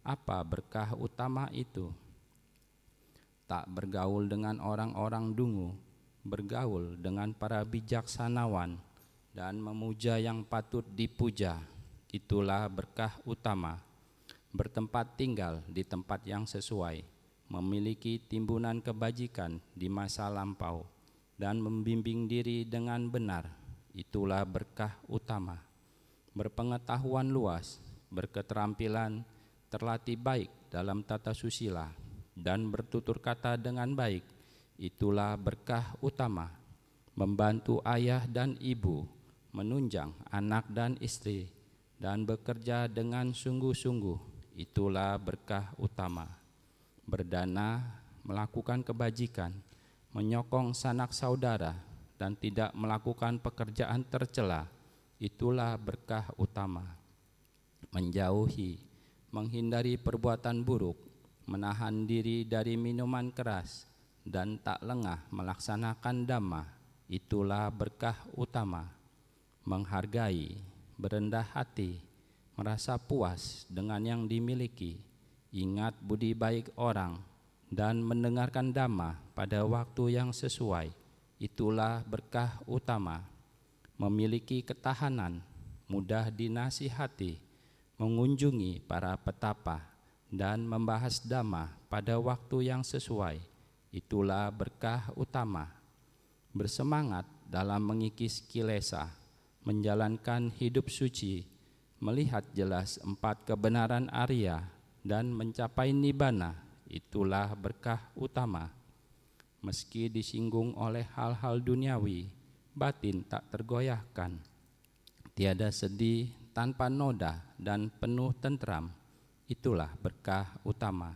Apa berkah utama itu? Tak bergaul dengan orang-orang dungu, bergaul dengan para bijaksanawan, dan memuja yang patut dipuja. Itulah berkah utama. Bertempat tinggal di tempat yang sesuai, memiliki timbunan kebajikan di masa lampau, dan membimbing diri dengan benar. Itulah berkah utama. Berpengetahuan luas, berketerampilan, terlatih baik dalam tata susila, dan bertutur kata dengan baik. Itulah berkah utama. Membantu ayah dan ibu, menunjang anak dan istri, dan bekerja dengan sungguh-sungguh. Itulah berkah utama. Berdana, melakukan kebajikan, menyokong sanak saudara, dan tidak melakukan pekerjaan tercela. Itulah berkah utama. Menjauhi, menghindari perbuatan buruk, menahan diri dari minuman keras, dan tak lengah melaksanakan dhamma. Itulah berkah utama. Menghargai, berendah hati, merasa puas dengan yang dimiliki, ingat budi baik orang, dan mendengarkan dhamma pada waktu yang sesuai. Itulah berkah utama. Memiliki ketahanan, mudah dinasihati, mengunjungi para petapa, dan membahas dhamma pada waktu yang sesuai. Itulah berkah utama. Bersemangat dalam mengikis kilesa, menjalankan hidup suci, melihat jelas 4 kebenaran Arya, dan mencapai nibbana. Itulah berkah utama. Meski disinggung oleh hal-hal duniawi, batin tak tergoyahkan, tiada sedih, tanpa noda, dan penuh tentram. Itulah berkah utama.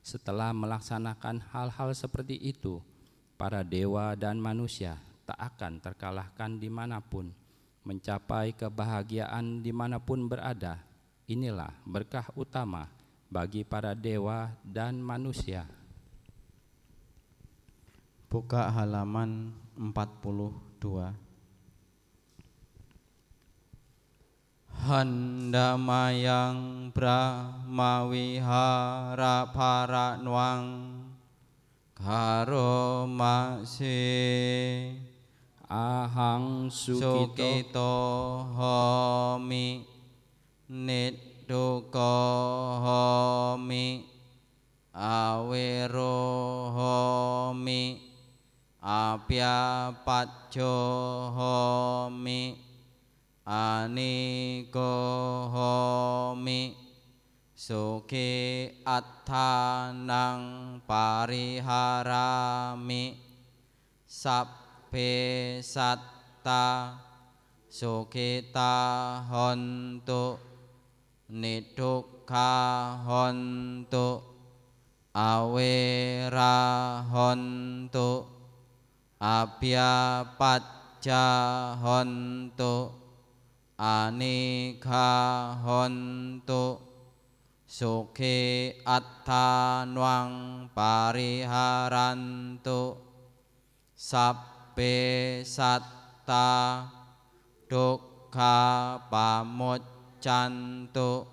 Setelah melaksanakan hal-hal seperti itu, para dewa dan manusia tak akan terkalahkan dimanapun, mencapai kebahagiaan dimanapun berada. Inilah berkah utama bagi para dewa dan manusia. Buka halaman 42. Handamayang brahmawihara paranwang karomase Ahang sukito homi nidduko homi awero homi apyapacco homi aniko homi suki attanang pariharami sabbe satta sukita hontu nidukha hontu awera hontu abhyapacca hontu anikha hontu sukhi attanwang pariharantu sabbe satta dukkha pamuccantu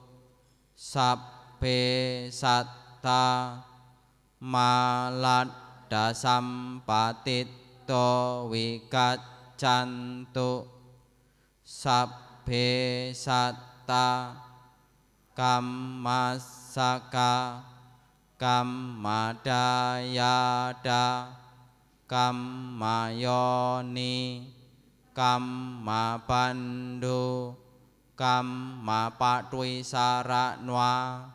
sabbe satta maladda sampatitto wikaccantu sabbe satta kammasaka kammadayada kammayoni kammapandu kammapatwisaranwa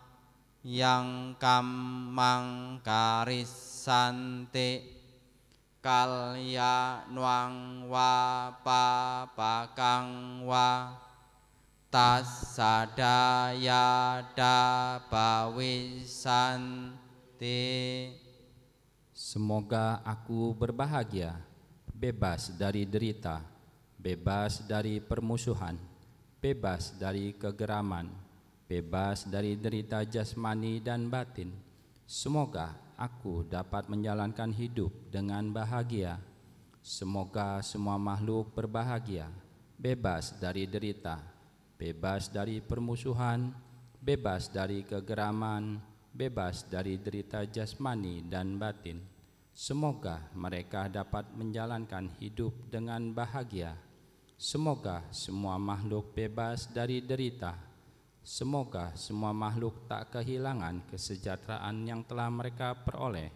yang kammang karissanti kalyanwang wa papakang wa tassadayada bawisanti. Semoga aku berbahagia, bebas dari derita, bebas dari permusuhan, bebas dari kegeraman, bebas dari derita jasmani dan batin. Semoga aku dapat menjalankan hidup dengan bahagia. Semoga semua makhluk berbahagia, bebas dari derita, bebas dari permusuhan, bebas dari kegeraman, bebas dari derita jasmani dan batin. Semoga mereka dapat menjalankan hidup dengan bahagia. Semoga semua makhluk bebas dari derita. Semoga semua makhluk tak kehilangan kesejahteraan yang telah mereka peroleh.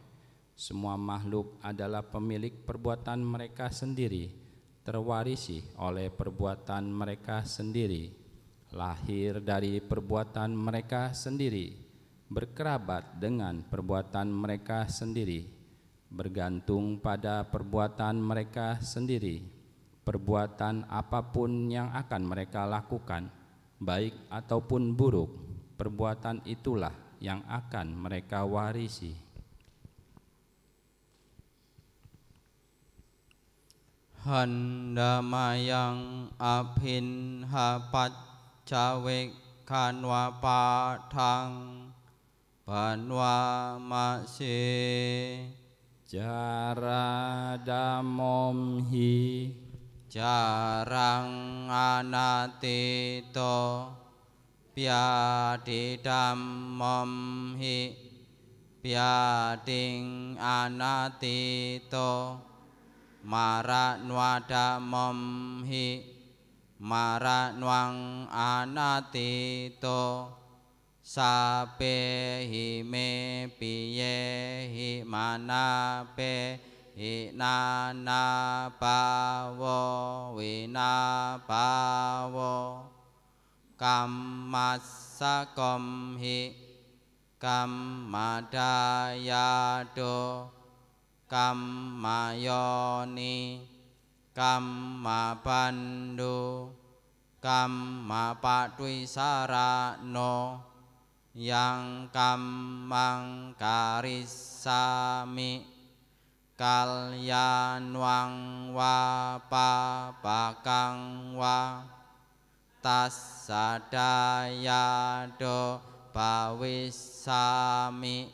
Semua makhluk adalah pemilik perbuatan mereka sendiri, terwarisi oleh perbuatan mereka sendiri, lahir dari perbuatan mereka sendiri, berkerabat dengan perbuatan mereka sendiri, bergantung pada perbuatan mereka sendiri. Perbuatan apapun yang akan mereka lakukan, baik ataupun buruk, perbuatan itulah yang akan mereka warisi. Handamayang abhinhapat cawek kanwa patang banwa mase Jara damom hi jarang anatito piadidam mom hi piading anatito maranwada mom hi maranwang anatito sape hime piye hi manape hi nana bawo wina bawo kammasakom hi kammadayado kammayoni kammabandu kammapatwisarano yang kammang karisami kalyanwang wapapakang wa tassadayado bawisami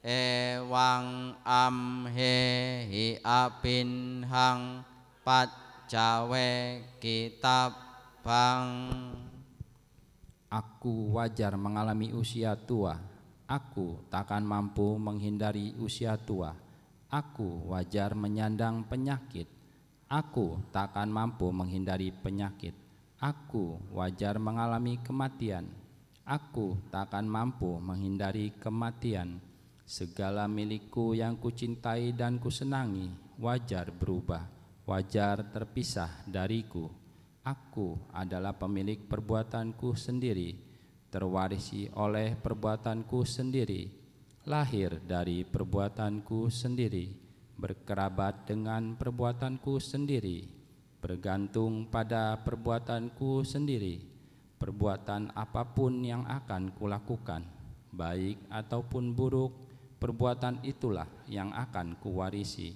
ewang amhehi abinhang patcawe kitab bang. Aku wajar mengalami usia tua. Aku takkan mampu menghindari usia tua. Aku wajar menyandang penyakit. Aku takkan mampu menghindari penyakit. Aku wajar mengalami kematian. Aku takkan mampu menghindari kematian. Segala milikku yang kucintai dan kusenangi wajar berubah, wajar terpisah dariku. Aku adalah pemilik perbuatanku sendiri, terwarisi oleh perbuatanku sendiri, lahir dari perbuatanku sendiri, berkerabat dengan perbuatanku sendiri, bergantung pada perbuatanku sendiri. Perbuatan apapun yang akan kulakukan, baik ataupun buruk, perbuatan itulah yang akan kuwarisi.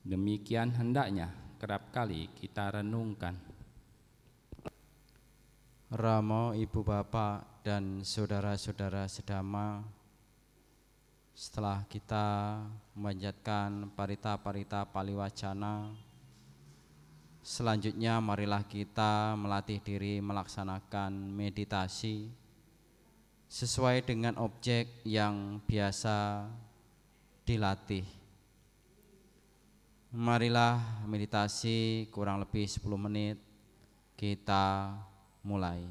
Demikian hendaknya kerap kali kita renungkan. Ramo, ibu bapak dan saudara-saudara sedama, setelah kita memanjatkan parita-parita paliwacana, selanjutnya marilah kita melatih diri melaksanakan meditasi sesuai dengan objek yang biasa dilatih. Marilah meditasi kurang lebih 10 menit, kita mulai.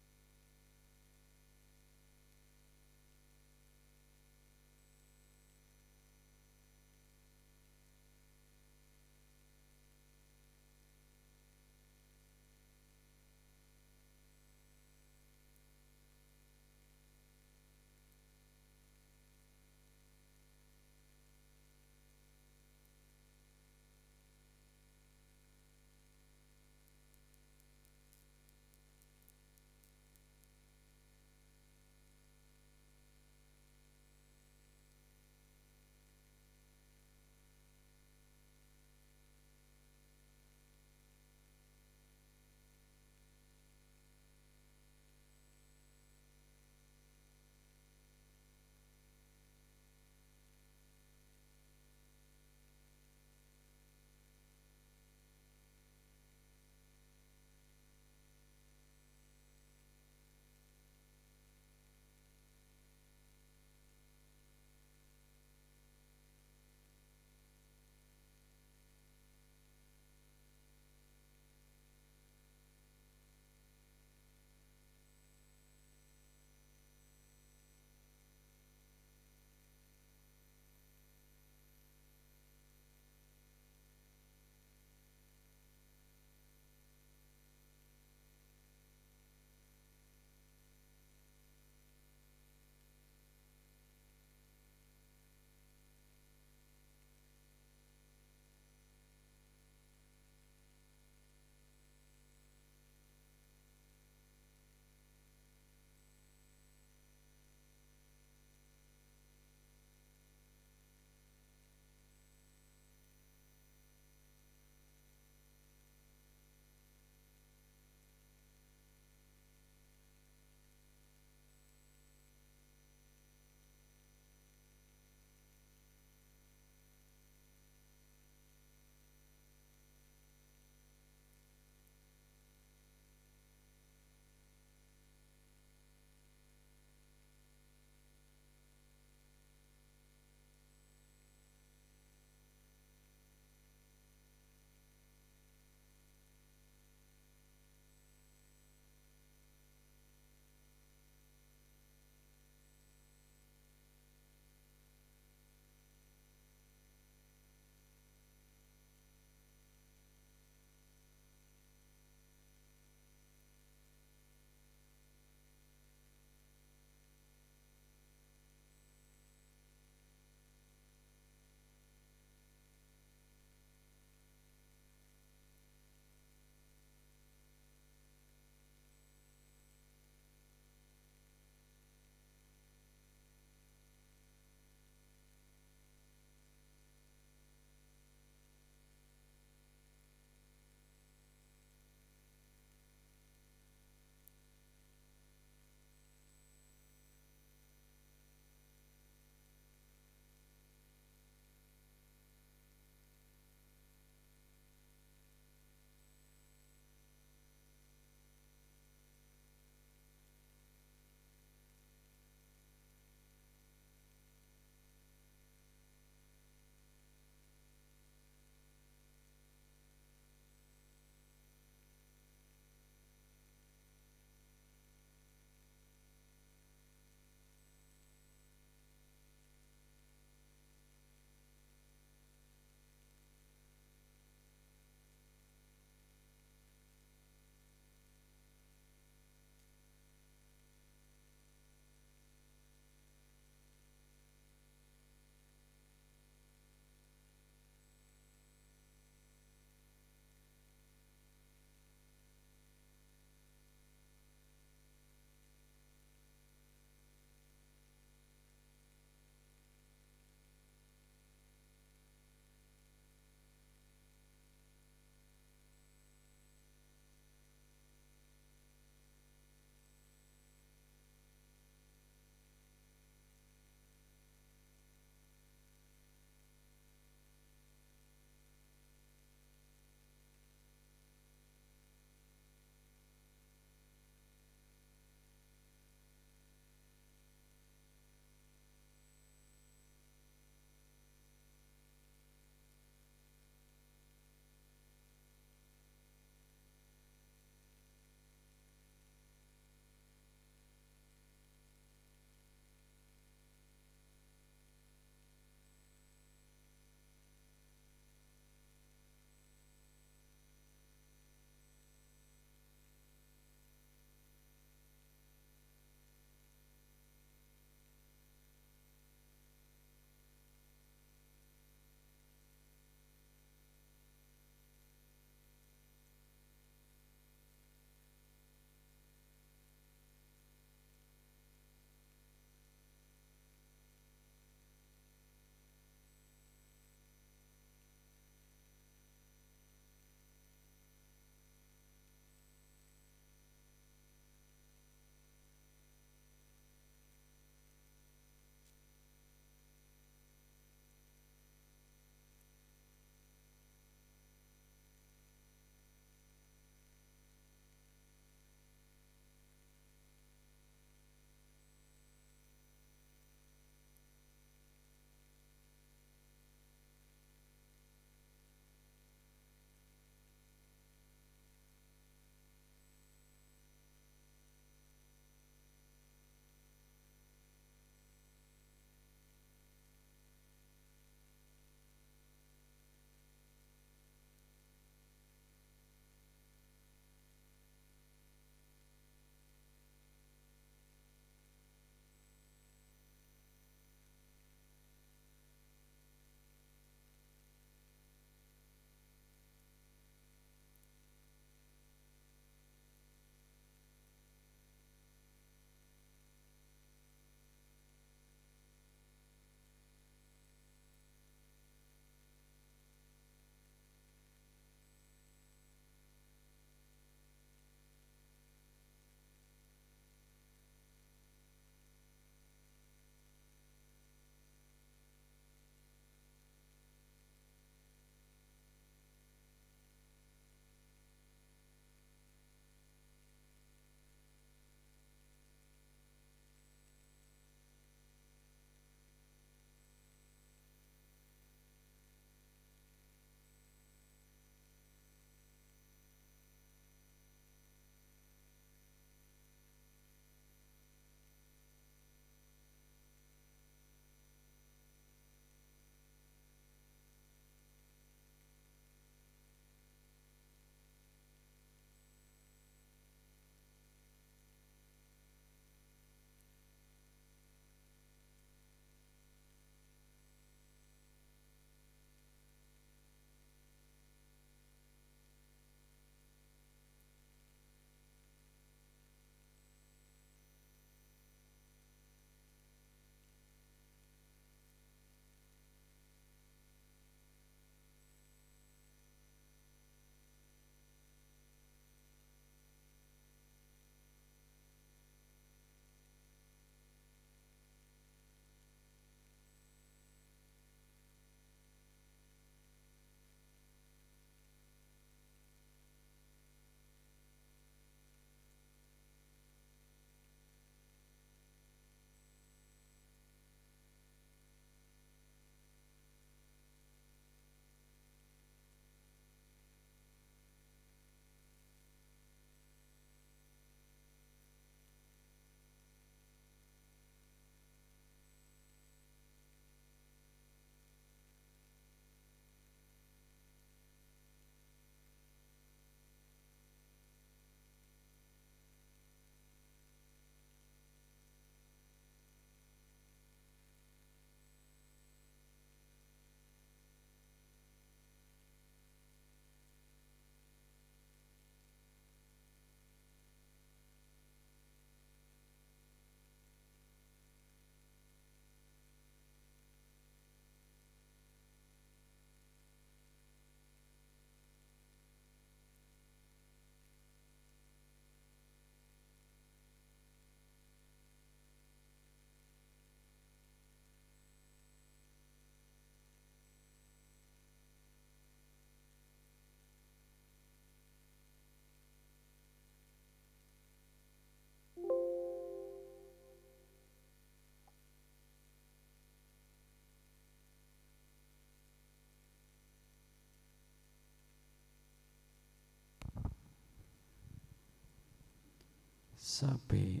Sabe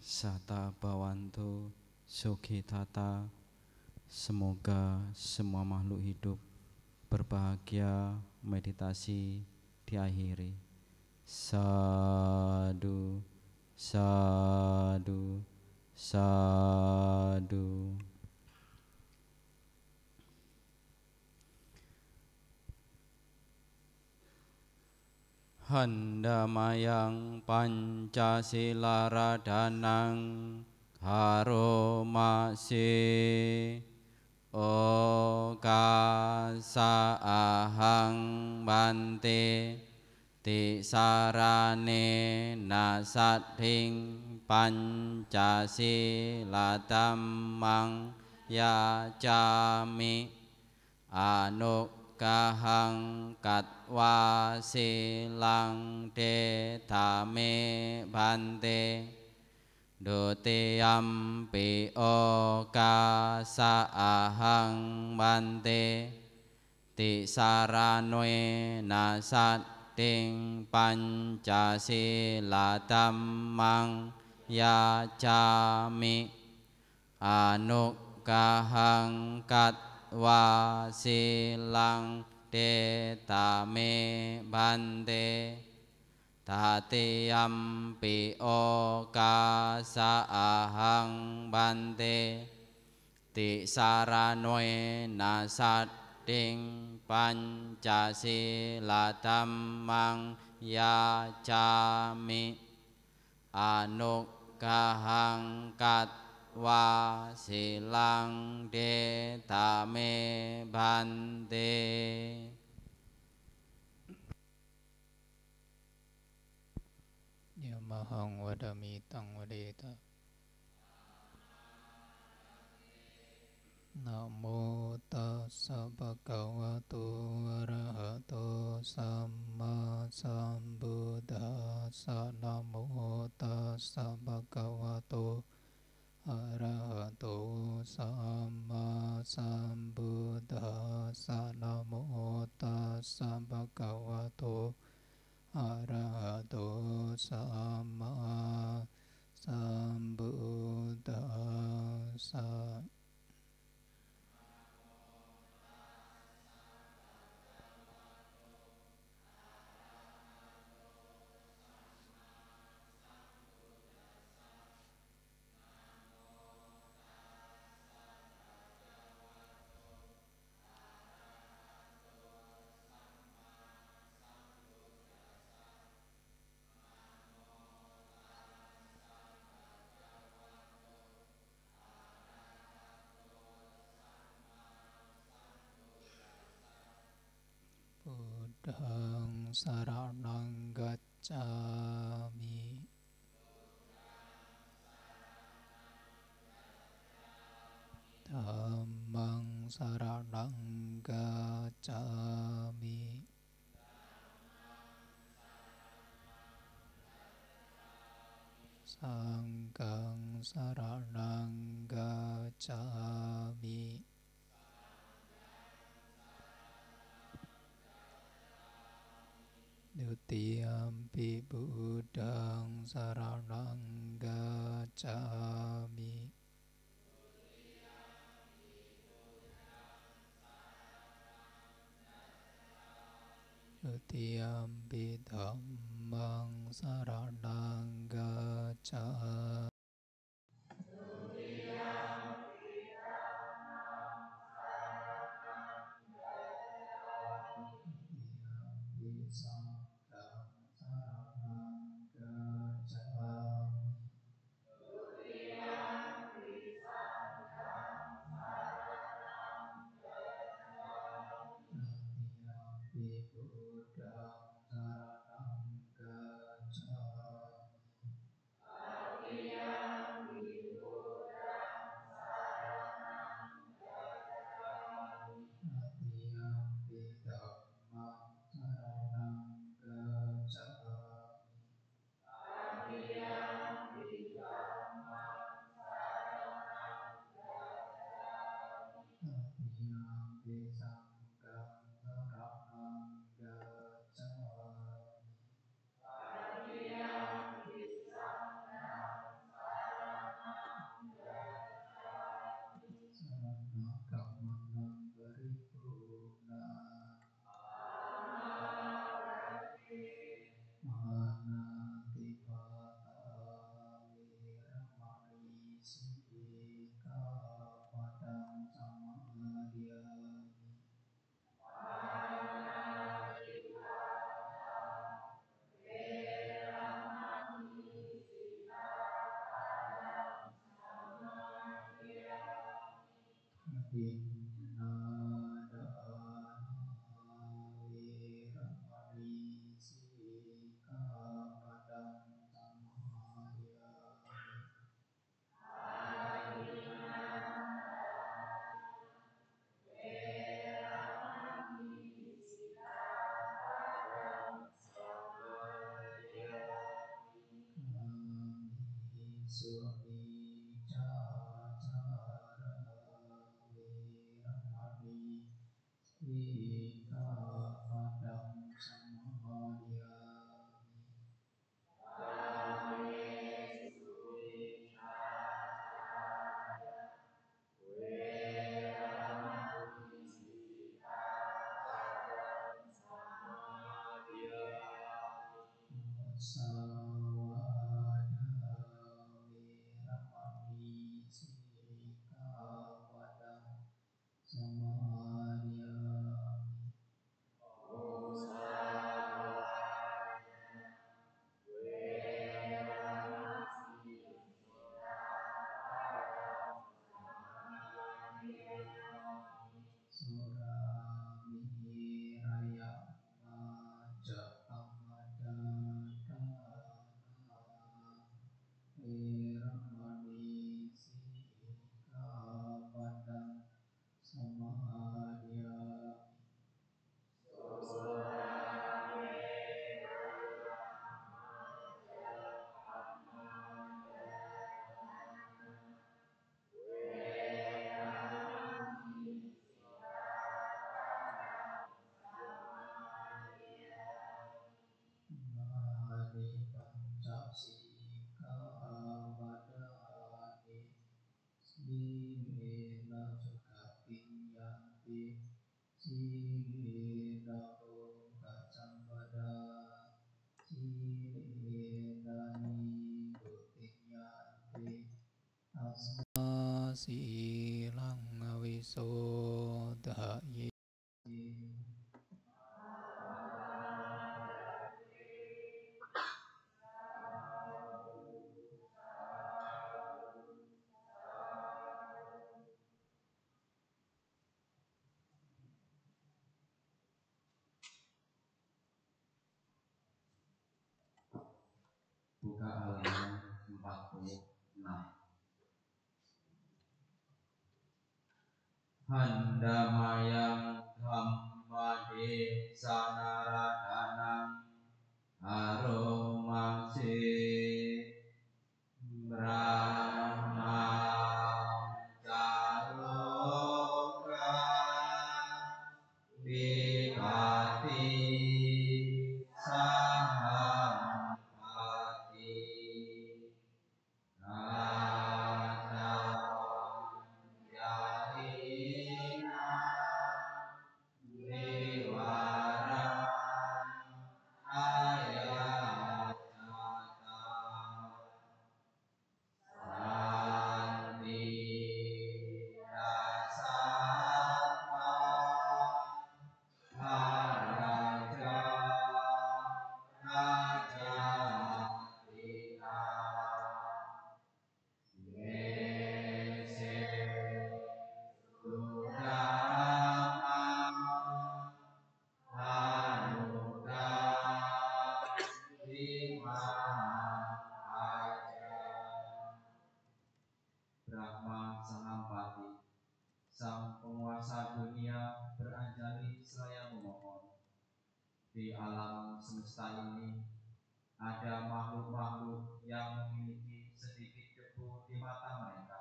Sata Bawanto Sugitata. Semoga semua makhluk hidup berbahagia. Meditasi diakhiri. Sadu, sadu, sadu. Handamayang Pancasila radanang haromase okasa ahang bante tisarane nasadhing Pancasila dhammang yacami kahang katwa silang dedame bante dutiyampi okasa ahang bante tisaranoe nasading Pancasila dhammang yacami kahang katwa silang dedame bante tatiyampi okasa ahang bante tisaranoe nasading Pancasila dhammang yacami kahang katwa silang dedame bante. Yamahang wadami tang wadeta. Namo tassa bhagavato arahato samma sambuddhassa. Namo tassa bhagavato arahato samma sambuddhassa. Namo tassa bhagavato arahato samma sambuddhassa. Buddhang saranang gacchami. Dhammang saranang gacchami. Sanghang saranang gacchami. Dutiyampi Buddhang saranang gacchami. Dutiyampi dhammang saranang gacchami. silang awisodhaye Buka halaman 46. Handamayang dhammade sanaradanang aromase brahma jaloka vipati sahampati yahina Dewara ayatata santi dasatma haraja rajatika yese Sudama Hanuga Lima Aja Brahma Sahampati, sang penguasa dunia beranjali seraya memohon. Di alam semesta ini ada makhluk-makhluk yang memiliki sedikit debu di mata mereka.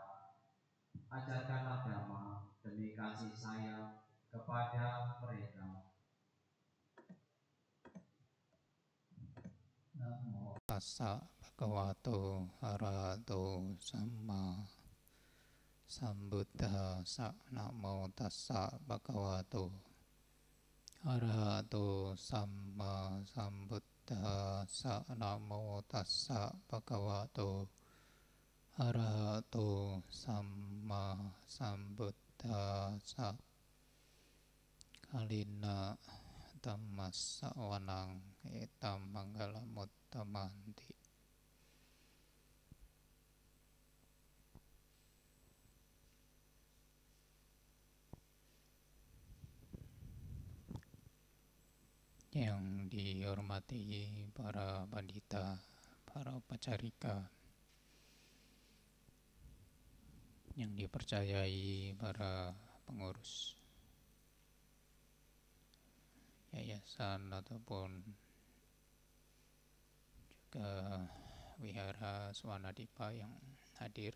Ajarkanlah Dhamma demi kasih sayang kepada mereka. Namo tassa bhagavato arahato samma sambuddhassa. Namo tassa bhagavato arahato samma sambuddhassa. Namo tassa bhagavato arahato samma sambuddhassa. Kalina dhammassa wanang etam manggalamuttammanti. Yang dihormati para pandita, para upacarika, yang dipercayai para pengurus yayasan ataupun juga Wihara Swanadipa yang hadir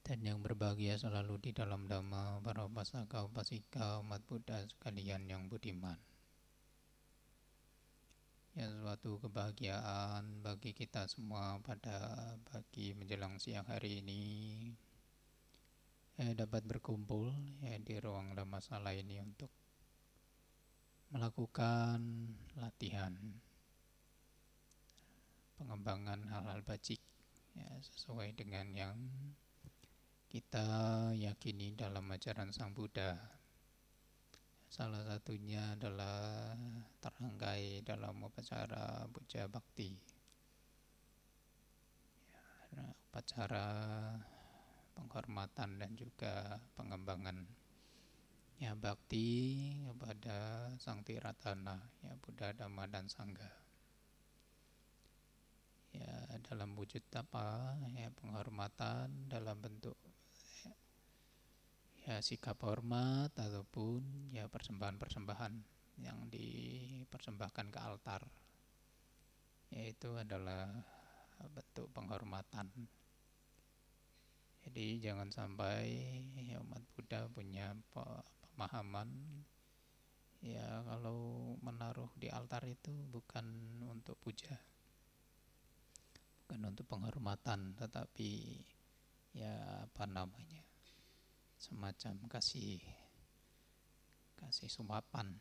dan yang berbahagia selalu di dalam Dhamma, para upasaka upasika umat Buddha sekalian yang budiman. Ya, suatu kebahagiaan bagi kita semua pada pagi menjelang siang hari ini dapat berkumpul di ruang Dhammasala ini untuk melakukan latihan pengembangan hal-hal bajik sesuai dengan yang kita yakini dalam ajaran Sang Buddha. Salah satunya adalah terangkai dalam upacara puja bakti, upacara penghormatan dan juga pengembangan bakti kepada Sang Tiratana, Buddha, Dhamma dan Sangha. Dalam wujud apa? Penghormatan dalam bentuk sikap hormat ataupun persembahan-persembahan yang dipersembahkan ke altar, yaitu adalah bentuk penghormatan. Jadi jangan sampai umat Buddha punya pemahaman kalau menaruh di altar itu bukan untuk puja, bukan untuk penghormatan, tetapi semacam kasih suapan,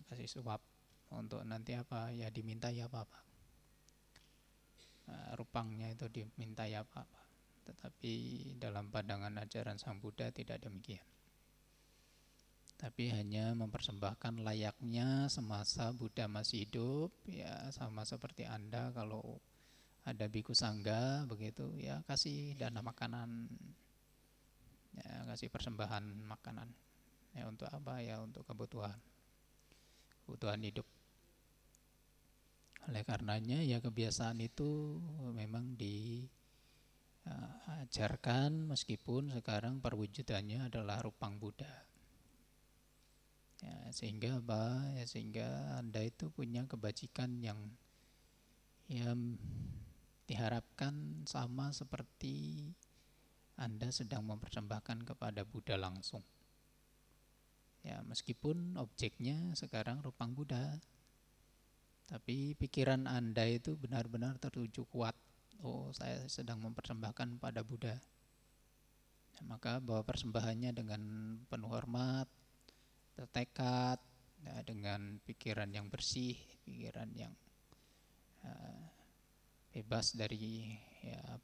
kasih suap untuk nanti dimintai apa-apa, rupangnya itu dimintai apa-apa. Tetapi dalam pandangan ajaran Sang Buddha tidak demikian, tapi hanya mempersembahkan layaknya semasa Buddha masih hidup, sama seperti Anda kalau ada biku sangga begitu, kasih dana makanan, kasih persembahan makanan, untuk apa? Untuk kebutuhan hidup. Oleh karenanya kebiasaan itu memang diajarkan meskipun sekarang perwujudannya adalah rupang Buddha. Sehingga apa? Sehingga Anda itu punya kebajikan yang diharapkan sama seperti Anda sedang mempersembahkan kepada Buddha langsung. Meskipun objeknya sekarang rupang Buddha, tapi pikiran Anda itu benar-benar tertuju kuat. Saya sedang mempersembahkan pada Buddha. Maka bawa persembahannya dengan penuh hormat, bertekad, dengan pikiran yang bersih, pikiran yang bebas dari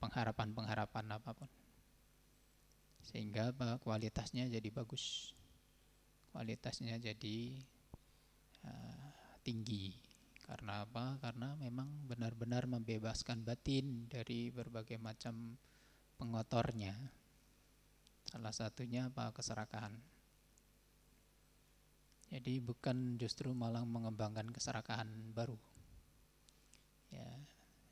pengharapan-pengharapan apapun. Sehingga kualitasnya jadi bagus, kualitasnya jadi tinggi. Karena apa? Karena memang benar-benar membebaskan batin dari berbagai macam pengotornya. Salah satunya keserakahan. Jadi bukan justru malah mengembangkan keserakahan baru.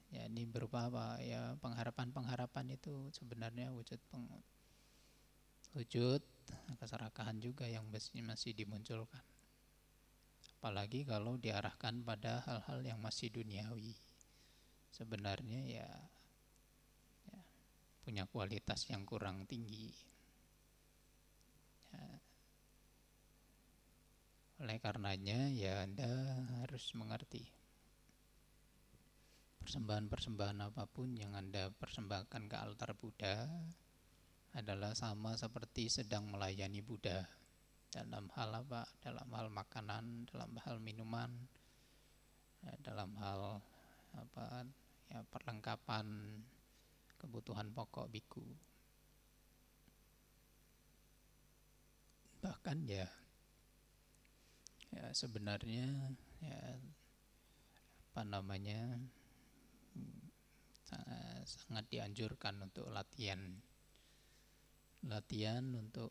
Ini berupa apa? Pengharapan-pengharapan itu sebenarnya wujud keserakahan juga yang masih dimunculkan. Apalagi kalau diarahkan pada hal-hal yang masih duniawi. Sebenarnya punya kualitas yang kurang tinggi. Oleh karenanya Anda harus mengerti, persembahan-persembahan apapun yang Anda persembahkan ke altar Buddha adalah sama seperti sedang melayani Buddha dalam hal apa? Dalam hal makanan, dalam hal minuman, dalam hal perlengkapan kebutuhan pokok biku. Bahkan sebenarnya sangat dianjurkan untuk latihan latihan untuk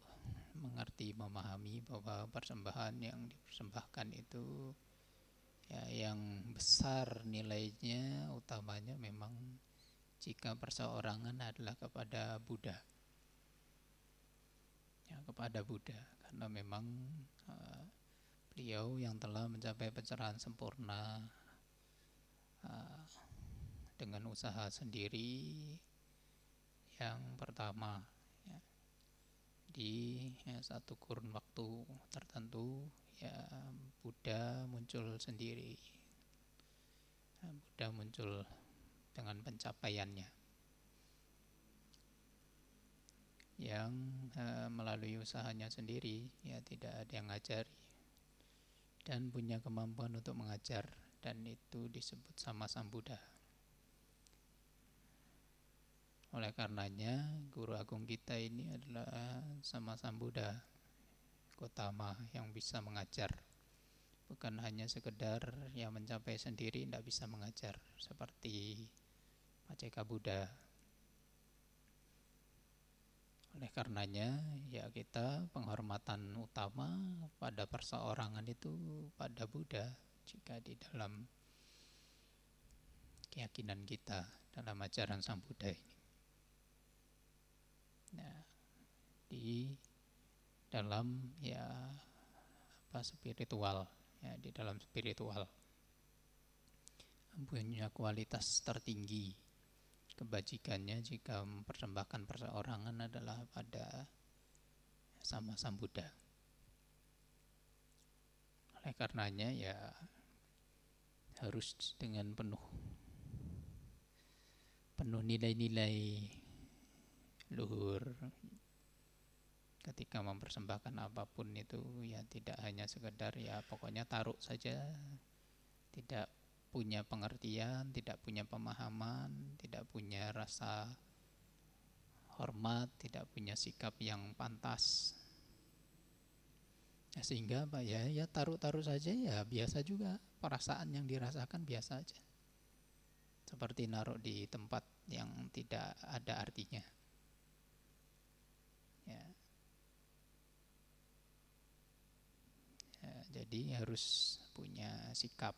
mengerti, memahami bahwa persembahan yang dipersembahkan itu ya yang besar nilainya, utamanya memang jika perseorangan adalah kepada Buddha. Ya, kepada Buddha, karena memang beliau yang telah mencapai pencerahan sempurna dengan usaha sendiri yang pertama, ya, di satu kurun waktu tertentu ya Buddha muncul sendiri. Buddha muncul dengan pencapaiannya yang melalui usahanya sendiri, ya tidak ada yang ngajari dan punya kemampuan untuk mengajar, dan itu disebut sama Sang Buddha. Oleh karenanya guru agung kita ini adalah sama Sang Buddha Gotama yang bisa mengajar, bukan hanya sekedar yang mencapai sendiri tidak bisa mengajar seperti Paceka Buddha. Oleh karenanya ya kita penghormatan utama pada perseorangan itu pada Buddha jika di dalam keyakinan kita dalam ajaran Sang Buddha ini. Nah, di dalam ya spiritual, ya di dalam spiritual punya kualitas tertinggi kebajikannya jika mempersembahkan perseorangan adalah pada sama Sang Buddha. Oleh karenanya ya harus dengan penuh nilai-nilai luhur ketika mempersembahkan apapun itu, ya tidak hanya sekedar ya pokoknya taruh saja, tidak punya pengertian, tidak punya pemahaman, tidak punya rasa hormat, tidak punya sikap yang pantas. Ya, sehingga apa ya taruh-taruh saja ya biasa juga, perasaan yang dirasakan biasa aja. Seperti naruh di tempat yang tidak ada artinya. Ya. Ya, jadi harus punya sikap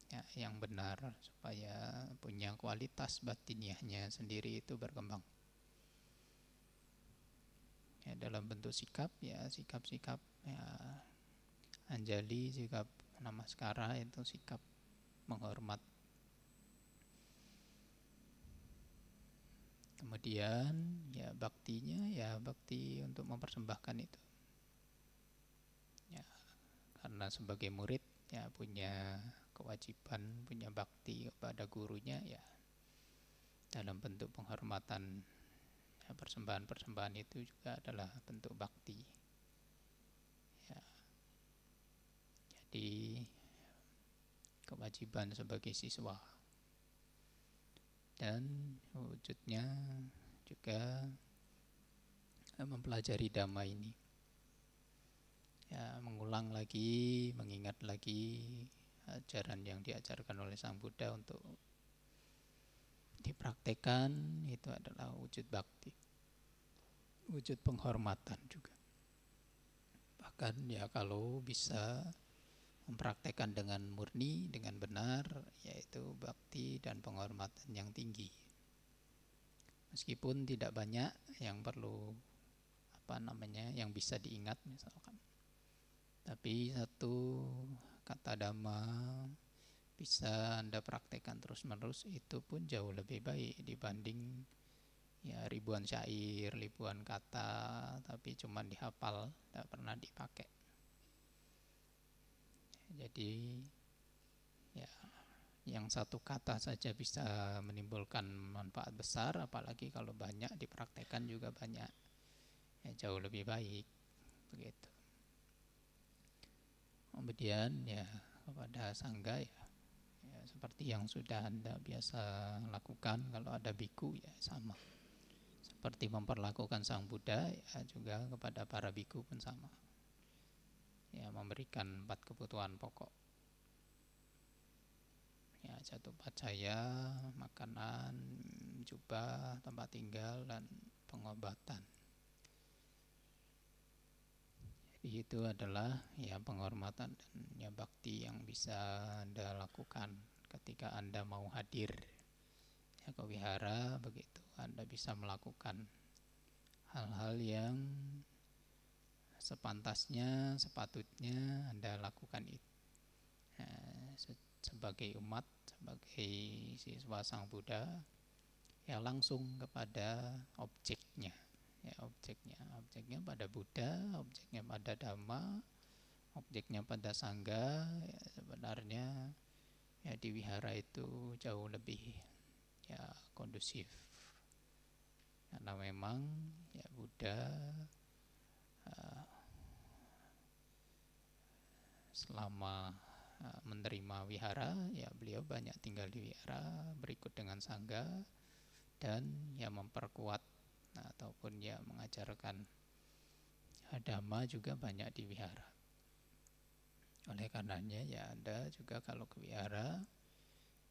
ya, yang benar supaya punya kualitas batiniahnya sendiri itu berkembang. Ya, dalam bentuk sikap ya sikap-sikap ya Anjali, sikap Namaskara itu sikap menghormat. Kemudian ya baktinya ya bakti untuk mempersembahkan itu. Ya, karena sebagai murid ya punya kewajiban, punya bakti kepada gurunya ya dalam bentuk penghormatan. Ya, persembahan-persembahan itu juga adalah bentuk bakti. Ya. Jadi kewajiban sebagai siswa dan wujudnya juga mempelajari Dhamma ini. Ya, mengulang lagi, mengingat lagi ajaran yang diajarkan oleh Sang Buddha untuk dipraktekkan, itu adalah wujud bakti, wujud penghormatan juga. Bahkan ya kalau bisa mempraktekkan dengan murni, dengan benar, yaitu bakti dan penghormatan yang tinggi. Meskipun tidak banyak yang perlu yang bisa diingat misalkan. Tapi satu kata Dhamma bisa Anda praktekkan terus-menerus, itu pun jauh lebih baik dibanding ya ribuan syair, ribuan kata tapi cuma dihafal, tidak pernah dipakai. Jadi ya yang satu kata saja bisa menimbulkan manfaat besar, apalagi kalau banyak dipraktekkan juga banyak, ya jauh lebih baik begitu. Kemudian ya kepada sangga ya seperti yang sudah Anda biasa lakukan. Kalau ada biku ya sama, seperti memperlakukan Sang Buddha ya juga kepada para biku pun sama. Ya memberikan 4 kebutuhan pokok. Ya jatuh pacaya, makanan, jubah, tempat tinggal dan pengobatan. Jadi itu adalah ya penghormatan dan ya bakti yang bisa Anda lakukan ketika Anda mau hadir ya ke wihara. Begitu Anda bisa melakukan hal-hal yang sepantasnya, sepatutnya Anda lakukan itu. Sebagai umat, sebagai siswa Sang Buddha, ya langsung kepada objeknya. Ya, objeknya pada Buddha, objeknya pada Dhamma, objeknya pada Sangha. Ya, sebenarnya ya di wihara itu jauh lebih ya kondusif, karena memang ya Buddha selama menerima wihara, ya beliau banyak tinggal di wihara berikut dengan Sangha dan ya memperkuat ataupun ya mengajarkan Dhamma juga banyak di wihara. Oleh karenanya ya Anda juga kalau ke wihara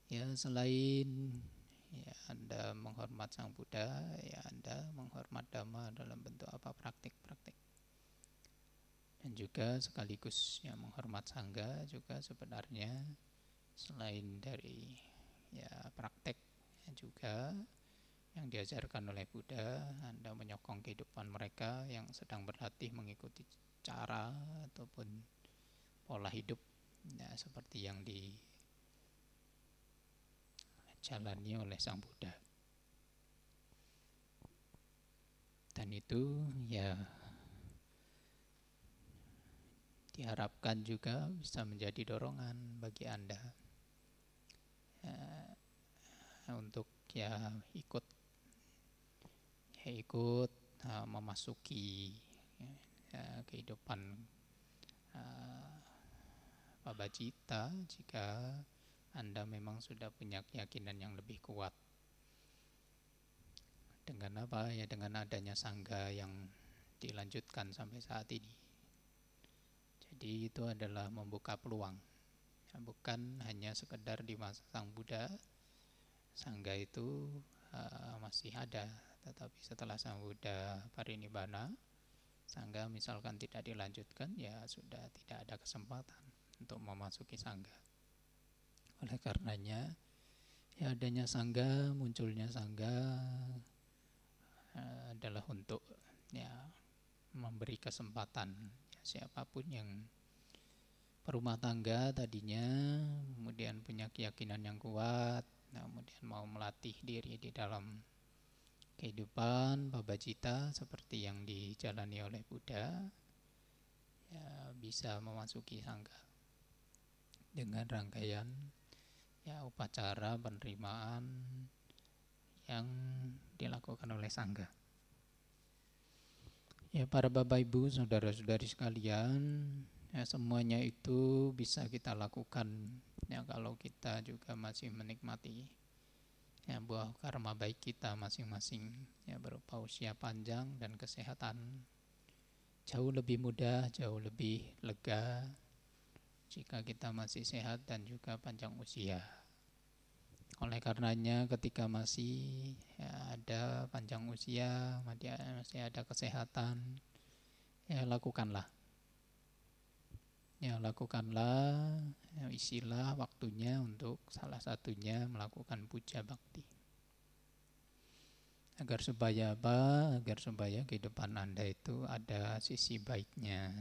ya selain ya Anda menghormat Sang Buddha, ya Anda menghormat Dhamma dalam bentuk apa, praktik-praktik. Dan juga sekaligus ya menghormat Sangha juga sebenarnya selain dari ya praktek ya juga yang diajarkan oleh Buddha, Anda menyokong kehidupan mereka yang sedang berlatih mengikuti cara ataupun pola hidup ya seperti yang dijalani oleh Sang Buddha. Dan itu ya diharapkan juga bisa menjadi dorongan bagi Anda ya, untuk ya ikut memasuki ya, kehidupan pabacita jika Anda memang sudah punya keyakinan yang lebih kuat. Dengan apa? Ya dengan adanya Sangha yang dilanjutkan sampai saat ini. Jadi itu adalah membuka peluang, ya, bukan hanya sekedar di masa Sang Buddha Sangha itu masih ada, tetapi setelah Sang Buddha parinibbana, Sangha misalkan tidak dilanjutkan, ya sudah tidak ada kesempatan untuk memasuki Sangha. Oleh karenanya ya adanya Sangha, munculnya Sangha adalah untuk ya memberi kesempatan ya, siapapun yang berumah tangga tadinya kemudian punya keyakinan yang kuat, kemudian mau melatih diri di dalam kehidupan pabacita seperti yang dijalani oleh Buddha, ya bisa memasuki Sangha dengan rangkaian ya upacara penerimaan yang dilakukan oleh Sangha. Ya para Bapak Ibu, saudara-saudari sekalian, ya semuanya itu bisa kita lakukan ya kalau kita juga masih menikmati ya buah karma baik kita masing-masing ya berupa usia panjang dan kesehatan. Jauh lebih mudah, jauh lebih lega jika kita masih sehat dan juga panjang usia. Oleh karenanya ketika masih ya, ada panjang usia, masih ada kesehatan, ya lakukanlah. Ya lakukanlah, ya, isilah waktunya untuk salah satunya melakukan puja bakti. Agar supaya apa? Agar supaya kehidupan Anda itu ada sisi baiknya.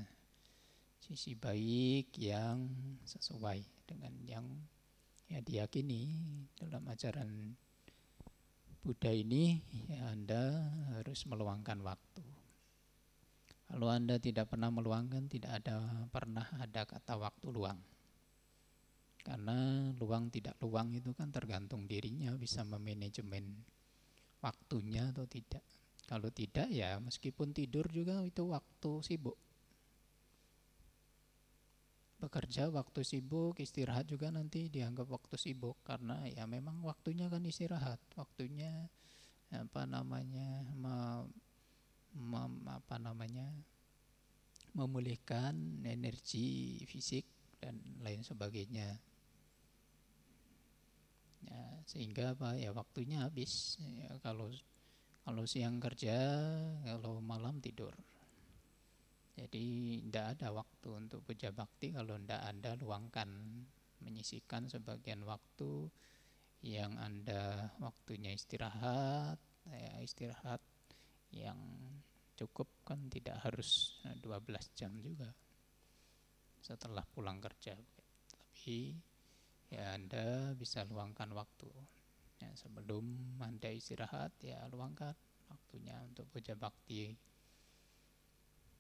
Sisi baik yang sesuai dengan yang ya diyakini dalam ajaran Buddha ini, ya Anda harus meluangkan waktu. Kalau Anda tidak pernah meluangkan, tidak pernah ada kata waktu luang. Karena luang tidak luang itu kan tergantung dirinya bisa memanajemen waktunya atau tidak. Kalau tidak ya meskipun tidur juga itu waktu sibuk. Bekerja waktu sibuk, istirahat juga nanti dianggap waktu sibuk karena ya memang waktunya kan istirahat, waktunya memulihkan energi fisik dan lain sebagainya. Ya, sehingga ya waktunya habis. Ya, kalau siang kerja, kalau malam tidur. Jadi tidak ada waktu untuk puja bakti kalau tidak Anda luangkan, menyisihkan sebagian waktu yang Anda waktunya istirahat, istirahat yang cukup, kan tidak harus 12 jam juga setelah pulang kerja. Tapi ya Anda bisa luangkan waktu. Ya, sebelum Anda istirahat ya luangkan waktunya untuk puja bakti,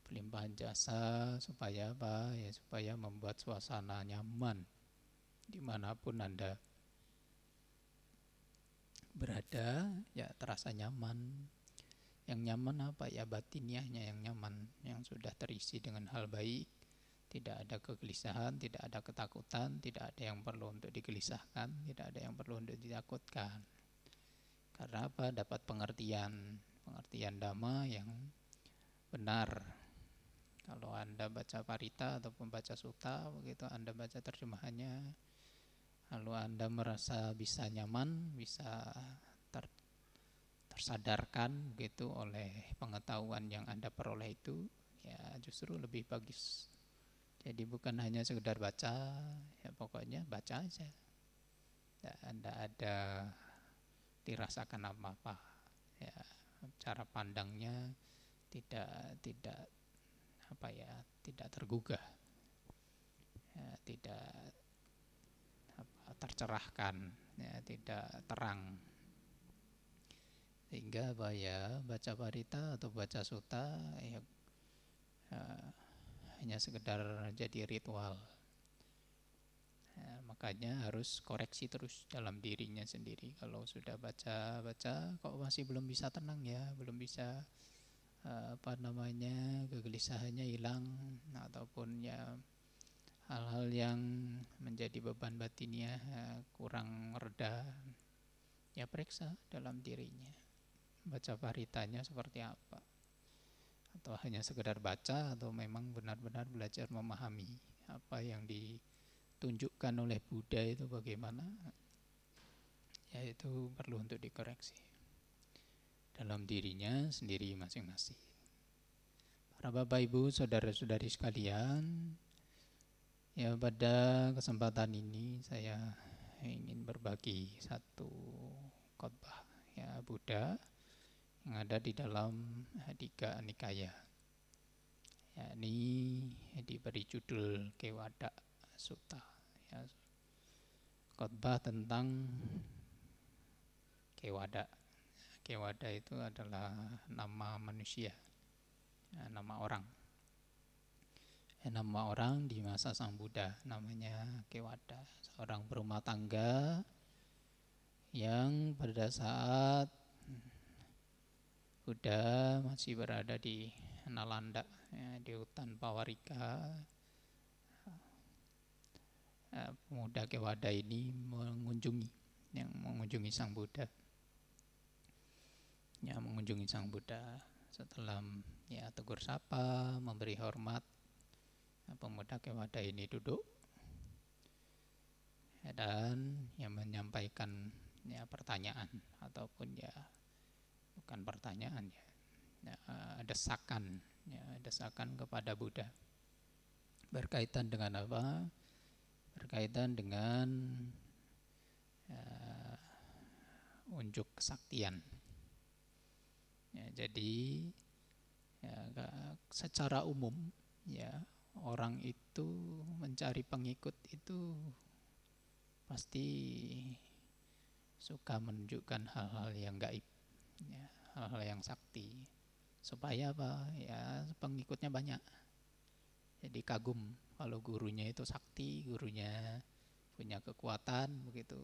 pelimpahan jasa, supaya apa? Ya supaya membuat suasana nyaman dimanapun Anda berada, ya terasa nyaman. Yang nyaman apa? Ya batiniahnya yang nyaman, yang sudah terisi dengan hal baik, tidak ada kegelisahan, tidak ada ketakutan, tidak ada yang perlu untuk digelisahkan, tidak ada yang perlu untuk ditakutkan. Karena apa? Dapat pengertian dhamma yang benar. Kalau Anda baca parita ataupun baca sutta, begitu Anda baca terjemahannya, lalu Anda merasa bisa nyaman, bisa tersadarkan begitu oleh pengetahuan yang Anda peroleh itu, ya justru lebih bagus. Jadi bukan hanya sekedar baca, ya pokoknya baca aja. Tidak ada dirasakan apa-apa. Ya, cara pandangnya tidak tergugah, ya, tidak tercerahkan, ya, tidak terang. Sehingga baca parita atau baca sutta ya, hanya sekedar jadi ritual. Ya, makanya harus koreksi terus dalam dirinya sendiri. Kalau sudah baca kok masih belum bisa tenang, ya belum bisa kegelisahannya hilang, ataupun ya hal-hal yang menjadi beban batinnya kurang reda, ya periksa dalam dirinya, baca paritanya seperti apa, atau hanya sekedar baca, atau memang benar-benar belajar memahami apa yang ditunjukkan oleh Buddha itu bagaimana, ya itu perlu untuk dikoreksi dalam dirinya sendiri masing-masing. Para Bapak Ibu, saudara-saudari sekalian, ya pada kesempatan ini saya ingin berbagi satu khotbah ya Buddha yang ada di dalam Digha Nikaya. Ini diberi judul Kewada Sutta, ya, khotbah tentang Kewada. Kewada itu adalah nama manusia, ya, nama orang. Nama orang di masa Sang Buddha namanya Kewada, seorang berumah tangga yang pada saat Buddha masih berada di Nalanda, ya, di hutan Pawarika, pemuda Kewada ini mengunjungi Sang Buddha. Ya, mengunjungi Sang Buddha setelah ya tegur sapa, memberi hormat. Pemuda Kewada ini duduk ya, dan yang menyampaikan ya pertanyaan, ataupun ya bukan pertanyaan, ya desakan, ya desakan kepada Buddha. Berkaitan dengan apa? Berkaitan dengan unjuk kesaktian. Ya, jadi ya, secara umum ya orang itu mencari pengikut itu pasti suka menunjukkan hal-hal yang gaib, ya, hal-hal yang sakti, supaya apa? Ya pengikutnya banyak. Jadi kagum kalau gurunya itu sakti, gurunya punya kekuatan begitu.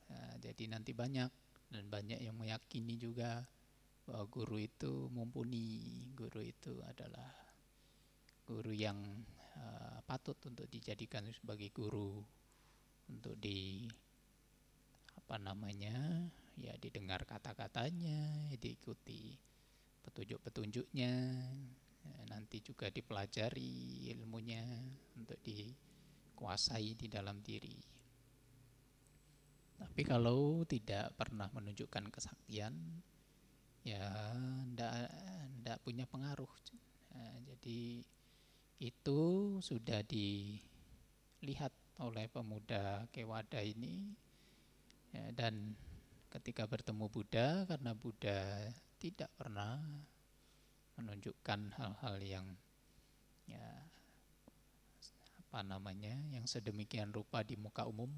Ya, jadi nanti banyak, dan banyak yang meyakini juga bahwa guru itu mumpuni, guru itu adalah guru yang patut untuk dijadikan sebagai guru, untuk ya didengar kata-katanya, diikuti petunjuk-petunjuknya, ya, nanti juga dipelajari ilmunya untuk dikuasai di dalam diri. Tapi kalau tidak pernah menunjukkan kesaktian, ya ndak punya pengaruh. Jadi itu sudah dilihat oleh pemuda Kewada ini, ya, dan ketika bertemu Buddha, karena Buddha tidak pernah menunjukkan hal-hal yang ya yang sedemikian rupa di muka umum,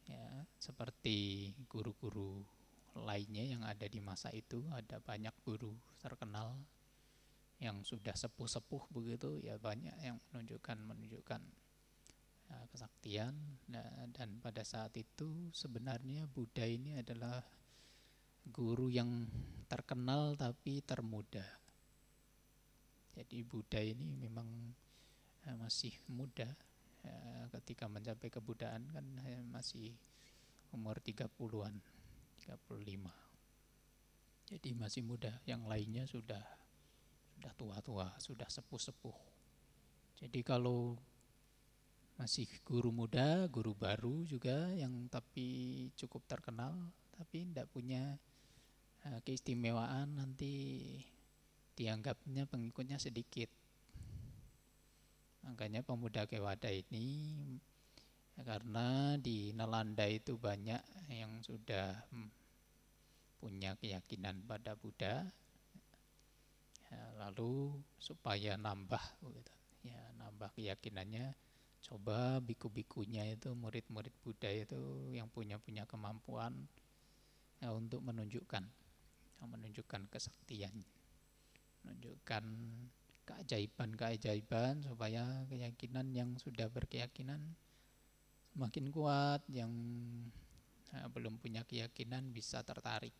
ya, seperti guru-guru lainnya yang ada di masa itu. Ada banyak guru terkenal yang sudah sepuh-sepuh begitu, ya, banyak yang menunjukkan kesaktian. Dan pada saat itu sebenarnya Buddha ini adalah guru yang terkenal tapi termuda. Jadi Buddha ini memang masih muda ketika mencapai kebuddhaan, kan masih umur 30-an, 35. Jadi masih muda, yang lainnya sudah tua-tua, sudah sepuh-sepuh. Jadi kalau masih guru muda, guru baru juga yang tapi cukup terkenal, tapi tidak punya keistimewaan, nanti dianggapnya pengikutnya sedikit. Makanya pemuda Kewada ini, karena di Nalanda itu banyak yang sudah punya keyakinan pada Buddha, ya, lalu supaya nambah keyakinannya, coba biku-bikunya itu, murid-murid Buddha itu yang punya kemampuan untuk menunjukkan kesaktian, menunjukkan keajaiban supaya keyakinan yang sudah berkeyakinan semakin kuat, yang belum punya keyakinan bisa tertarik.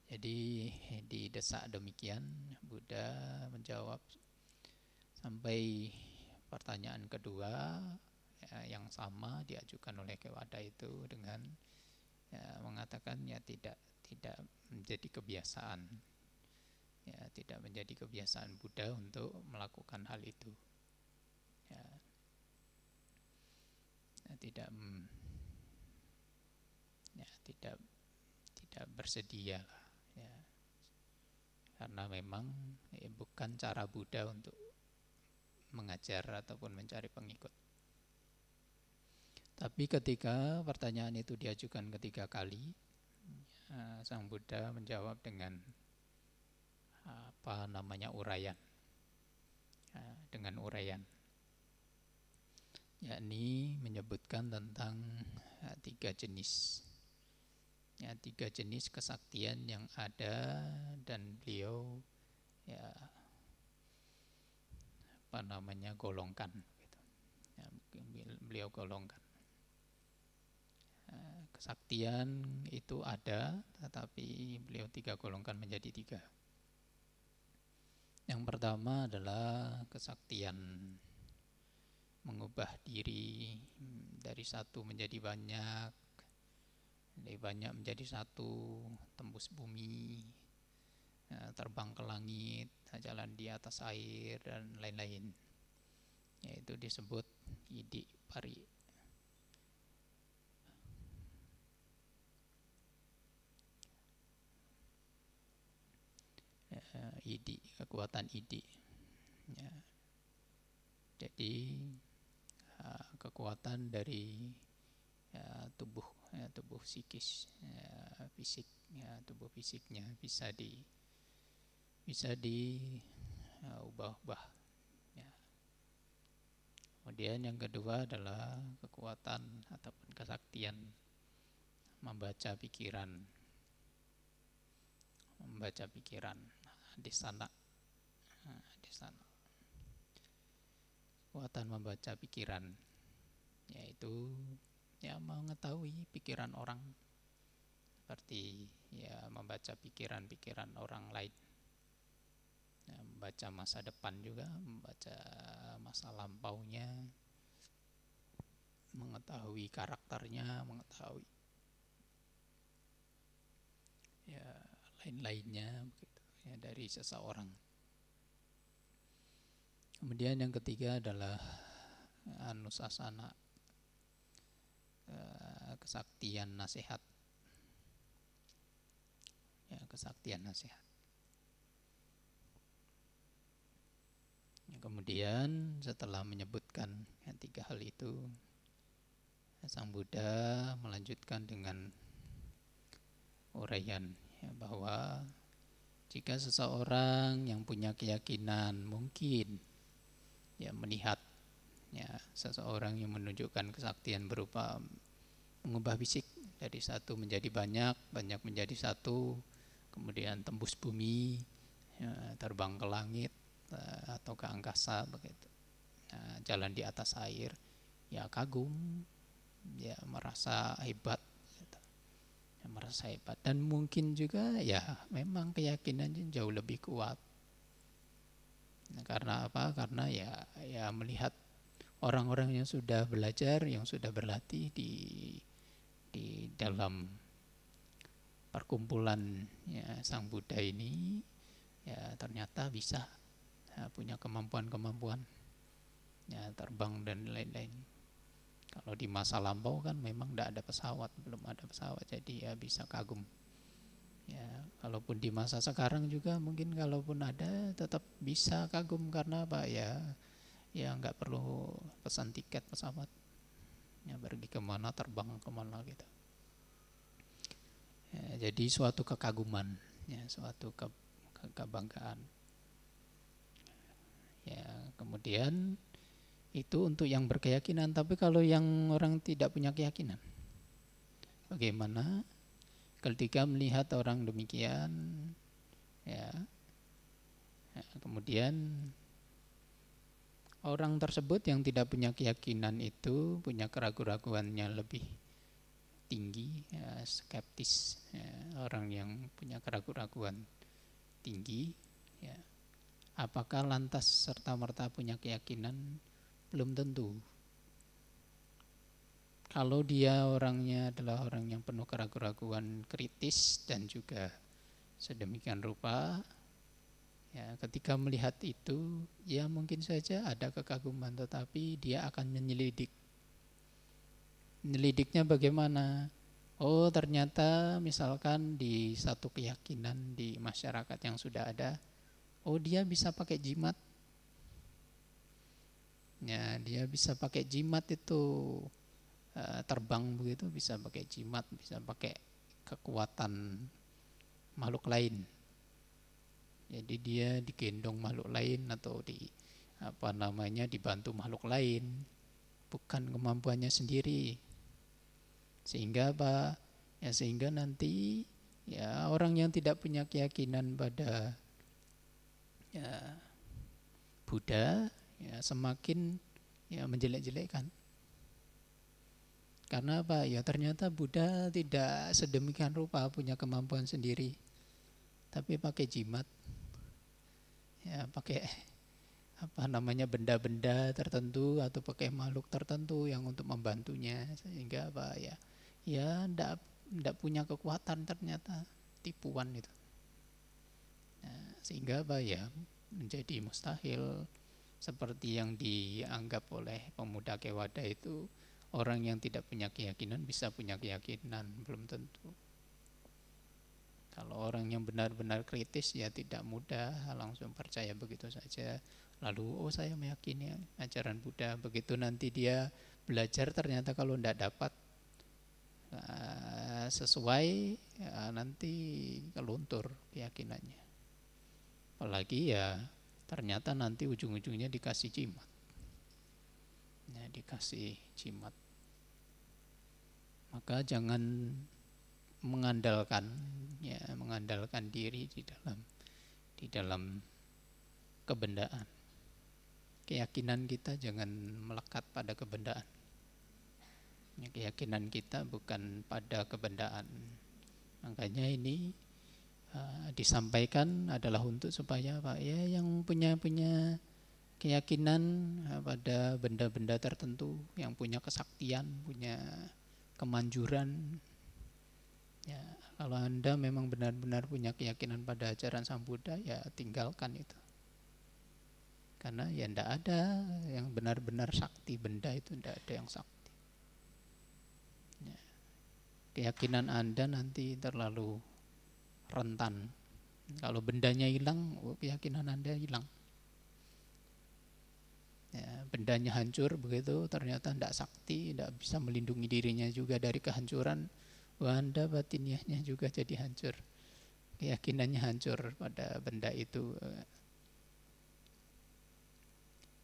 Jadi didesak demikian, Buddha menjawab sampai pertanyaan kedua yang sama diajukan oleh Kewada itu dengan mengatakan tidak menjadi kebiasaan. Tidak menjadi kebiasaan Buddha untuk melakukan hal itu. Tidak bersedia lah, ya. Karena memang bukan cara Buddha untuk mengajar ataupun mencari pengikut. Tapi ketika pertanyaan itu diajukan ketiga kali, Sang Buddha menjawab dengan uraian, yakni menyebutkan tentang tiga jenis kesaktian yang ada, dan beliau golongkan gitu. Beliau golongkan kesaktian itu ada, tetapi beliau golongkan menjadi tiga. Yang pertama adalah kesaktian mengubah diri dari satu menjadi banyak, dari banyak menjadi satu, tembus bumi, terbang ke langit, jalan di atas air, dan lain-lain. Yaitu disebut Idik Pari. Kekuatan Idik. Jadi kekuatan dari tubuh psikis, fisik, tubuh fisiknya bisa diubah-ubah. Kemudian yang kedua adalah kekuatan ataupun kesaktian membaca pikiran, di sana. Kekuatan membaca pikiran, yaitu mengetahui pikiran orang, seperti membaca pikiran orang lain, membaca masa depan juga, membaca masa lampaunya, mengetahui karakternya, mengetahui lain-lainnya begitu, dari seseorang. Kemudian yang ketiga adalah Anusasana, kesaktian nasihat. Kesaktian nasihat. Kemudian setelah menyebutkan yang 3 hal itu, Sang Buddha melanjutkan dengan uraian ya, bahwa jika seseorang yang punya keyakinan mungkin ya melihat ya seseorang yang menunjukkan kesaktian berupa mengubah fisik dari satu menjadi banyak, banyak menjadi satu, kemudian tembus bumi, ya, terbang ke langit atau ke angkasa begitu, jalan di atas air, ya kagum, ya merasa hebat, gitu. Ya, merasa hebat. Dan mungkin juga ya memang keyakinannya jauh lebih kuat. Nah, karena apa? Karena ya melihat orang-orang yang sudah belajar, yang sudah berlatih di dalam perkumpulan ya, Sang Buddha ini, ya ternyata bisa ya, punya kemampuan-kemampuan ya, terbang dan lain-lain. Kalau di masa lampau kan memang tidak ada pesawat, belum ada pesawat, jadi ya bisa kagum. Ya, kalaupun di masa sekarang juga mungkin kalaupun ada tetap bisa kagum karena apa ya nggak perlu pesan tiket pesawat, ya pergi kemana terbang kemana gitu. Ya, jadi suatu kekaguman, ya suatu kebanggaan. Ya, kemudian itu untuk yang berkeyakinan, tapi kalau yang orang tidak punya keyakinan, bagaimana ketika melihat orang demikian, ya kemudian orang tersebut yang tidak punya keyakinan itu punya keraguan-raguannya lebih tinggi, ya, skeptis, ya, orang yang punya keraguan-raguan tinggi, ya, apakah lantas serta-merta punya keyakinan? Belum tentu. Kalau dia orangnya adalah orang yang penuh keraguan-raguan kritis dan juga sedemikian rupa, ya, ketika melihat itu, ya mungkin saja ada kekaguman, tetapi dia akan menyelidik. Menyelidiknya bagaimana? Oh, ternyata misalkan di satu keyakinan di masyarakat yang sudah ada, oh dia bisa pakai jimat. Ya, dia bisa pakai jimat itu terbang begitu, bisa pakai jimat, bisa pakai kekuatan makhluk lain. Jadi dia digendong makhluk lain atau dibantu makhluk lain, bukan kemampuannya sendiri. Sehingga apa? Ya sehingga nanti ya orang yang tidak punya keyakinan pada ya Buddha ya semakin ya menjelek-jelekkan. Karena apa? Ya ternyata Buddha tidak sedemikian rupa punya kemampuan sendiri, tapi pakai jimat. Ya pakai benda-benda tertentu atau pakai makhluk tertentu yang untuk membantunya, sehingga apa ya tidak punya kekuatan, ternyata tipuan itu. Nah, sehingga apa ya menjadi mustahil, seperti yang dianggap oleh pemuda Kewada itu, orang yang tidak punya keyakinan bisa punya keyakinan, belum tentu. Kalau orang yang benar-benar kritis ya tidak mudah langsung percaya begitu saja. Lalu saya meyakini ajaran Buddha, begitu nanti dia belajar ternyata kalau tidak dapat sesuai ya nanti keluntur keyakinannya. Apalagi ya ternyata nanti ujung-ujungnya dikasih jimat. Ya, dikasih jimat. Maka jangan mengandalkan diri di dalam kebendaan. Keyakinan kita jangan melekat pada kebendaan. Keyakinan kita bukan pada kebendaan. Makanya ini disampaikan adalah untuk supaya Pak ya yang punya keyakinan pada benda-benda tertentu, yang punya kesaktian, punya kemanjuran. Ya, kalau Anda memang benar-benar punya keyakinan pada ajaran Sang Buddha, ya tinggalkan itu. Karena ya tidak ada yang benar-benar sakti, benda itu tidak ada yang sakti. Ya. Keyakinan Anda nanti terlalu rentan. Kalau bendanya hilang, keyakinan Anda hilang. Ya, bendanya hancur begitu, ternyata tidak sakti, tidak bisa melindungi dirinya juga dari kehancuran. Anda batiniahnya juga jadi hancur, keyakinannya hancur pada benda itu.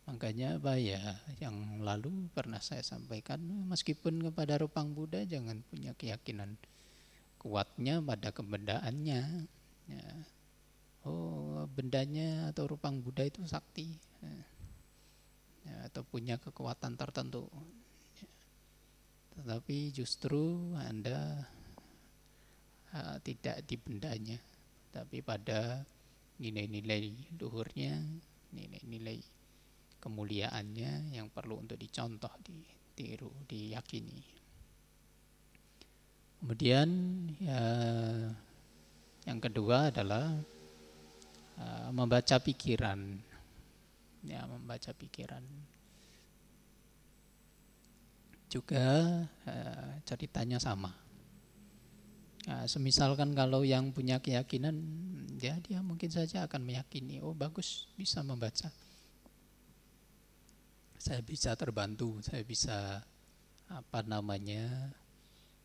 Makanya apa ya, yang lalu pernah saya sampaikan, meskipun kepada rupang Buddha jangan punya keyakinan kuatnya pada kebendaannya. Ya. Oh, bendanya atau rupang Buddha itu sakti. Ya, atau punya kekuatan tertentu, ya. Tetapi justru Anda tidak di bendanya, tapi pada nilai-nilai luhurnya, nilai-nilai kemuliaannya yang perlu untuk dicontoh, ditiru, diyakini. Kemudian ya, yang kedua adalah membaca pikiran. Ya, membaca pikiran juga ceritanya sama. Semisalkan kalau yang punya keyakinan, ya dia mungkin saja akan meyakini, oh bagus, bisa membaca, saya bisa terbantu, saya bisa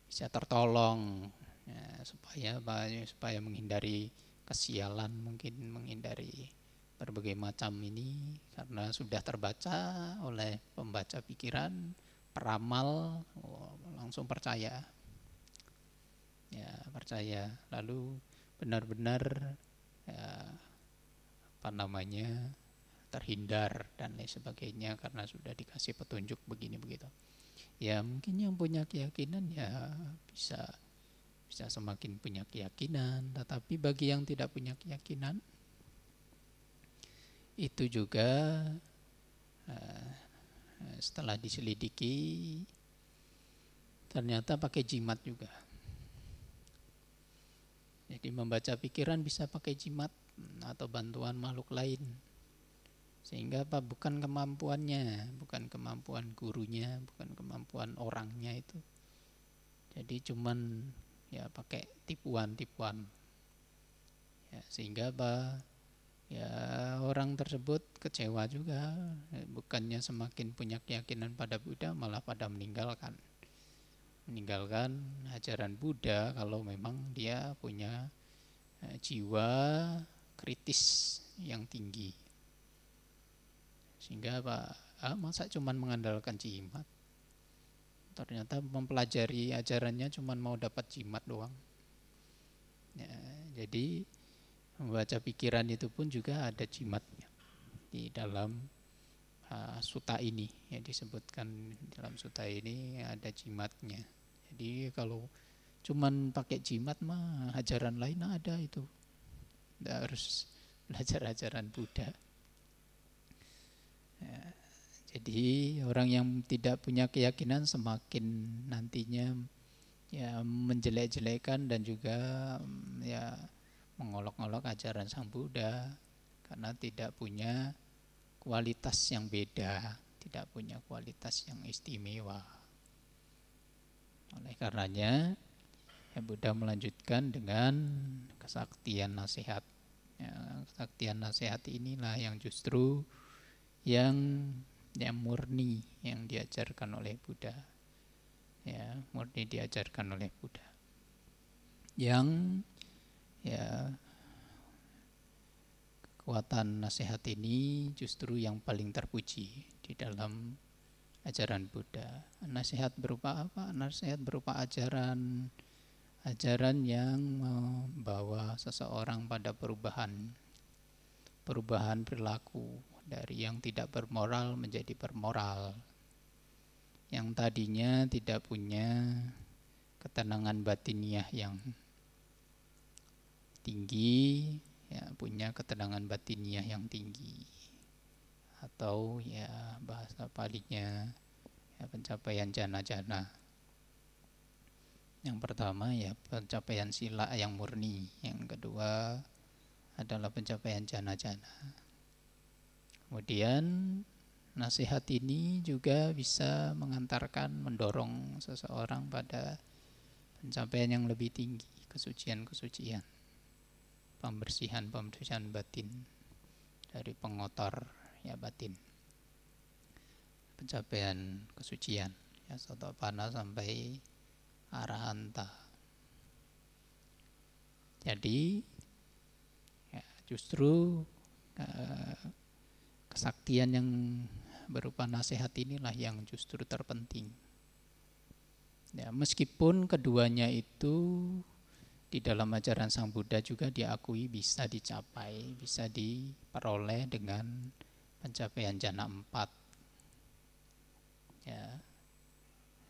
bisa tertolong, ya, supaya menghindari kesialan, mungkin menghindari berbagai macam ini, karena sudah terbaca oleh pembaca pikiran, peramal, langsung percaya. Ya, percaya, lalu benar-benar terhindar dan lain sebagainya karena sudah dikasih petunjuk begini begitu. Ya, mungkin yang punya keyakinan ya bisa semakin punya keyakinan, tetapi bagi yang tidak punya keyakinan itu juga setelah diselidiki ternyata pakai jimat juga. Jadi membaca pikiran bisa pakai jimat atau bantuan makhluk lain, sehingga bukan kemampuannya, bukan kemampuan gurunya, bukan kemampuan orangnya itu. Jadi cuman ya pakai tipuan-tipuan, ya, sehingga ya orang tersebut kecewa juga, bukannya semakin punya keyakinan pada Buddha, malah pada meninggalkan ajaran Buddha kalau memang dia punya jiwa kritis yang tinggi. Sehingga masa cuman mengandalkan jimat, ternyata mempelajari ajarannya cuman mau dapat jimat doang. Ya, jadi membaca pikiran itu pun juga ada jimatnya di dalam sutta ini, yang disebutkan dalam sutta ini ada jimatnya. Jadi kalau cuman pakai jimat mah ajaran lain ada itu, tidak harus belajar ajaran Buddha. Ya, jadi orang yang tidak punya keyakinan semakin nantinya ya menjelek-jelekan dan juga ya mengolok-olok ajaran Sang Buddha karena tidak punya kualitas yang beda, tidak punya kualitas yang istimewa. Oleh karenanya ya Buddha melanjutkan dengan kesaktian nasihat. Ya, kesaktian nasihat inilah yang justru yang murni yang diajarkan oleh Buddha. Ya, murni diajarkan oleh Buddha. Yang ya kekuatan nasihat ini justru yang paling terpuji di dalam ajaran Buddha. Nasihat berupa apa? Nasihat berupa ajaran yang membawa seseorang pada perubahan perilaku dari yang tidak bermoral menjadi bermoral. Yang tadinya tidak punya ketenangan batiniah yang tinggi, ya punya ketenangan batiniah yang tinggi, atau ya bahasa palinya ya pencapaian jana-jana. Yang pertama ya pencapaian sila yang murni, yang kedua adalah pencapaian jana-jana. Kemudian nasihat ini juga bisa mendorong seseorang pada pencapaian yang lebih tinggi, kesucian-kesucian, pembersihan batin dari pengotor ya batin. pencapaian kesucian, ya, Sotapanna sampai Arahanta. Jadi ya, justru kesaktian yang berupa nasihat inilah yang justru terpenting. Ya, meskipun keduanya itu di dalam ajaran Sang Buddha juga diakui bisa dicapai, bisa diperoleh dengan pencapaian jana 4.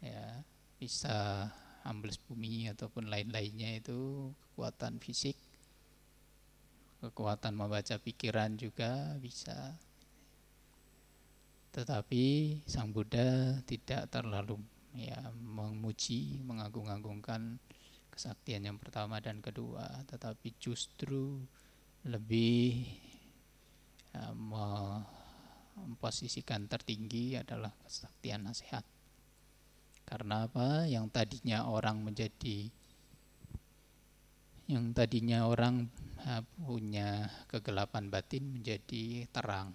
Ya, bisa ambles bumi ataupun lain-lainnya, itu kekuatan fisik, kekuatan membaca pikiran juga bisa. Tetapi Sang Buddha tidak terlalu memuji, mengagung-agungkan kesaktian yang pertama dan kedua, tetapi justru lebih memposisikan tertinggi adalah kesaktian nasihat. Karena apa? Yang tadinya orang punya kegelapan batin menjadi terang.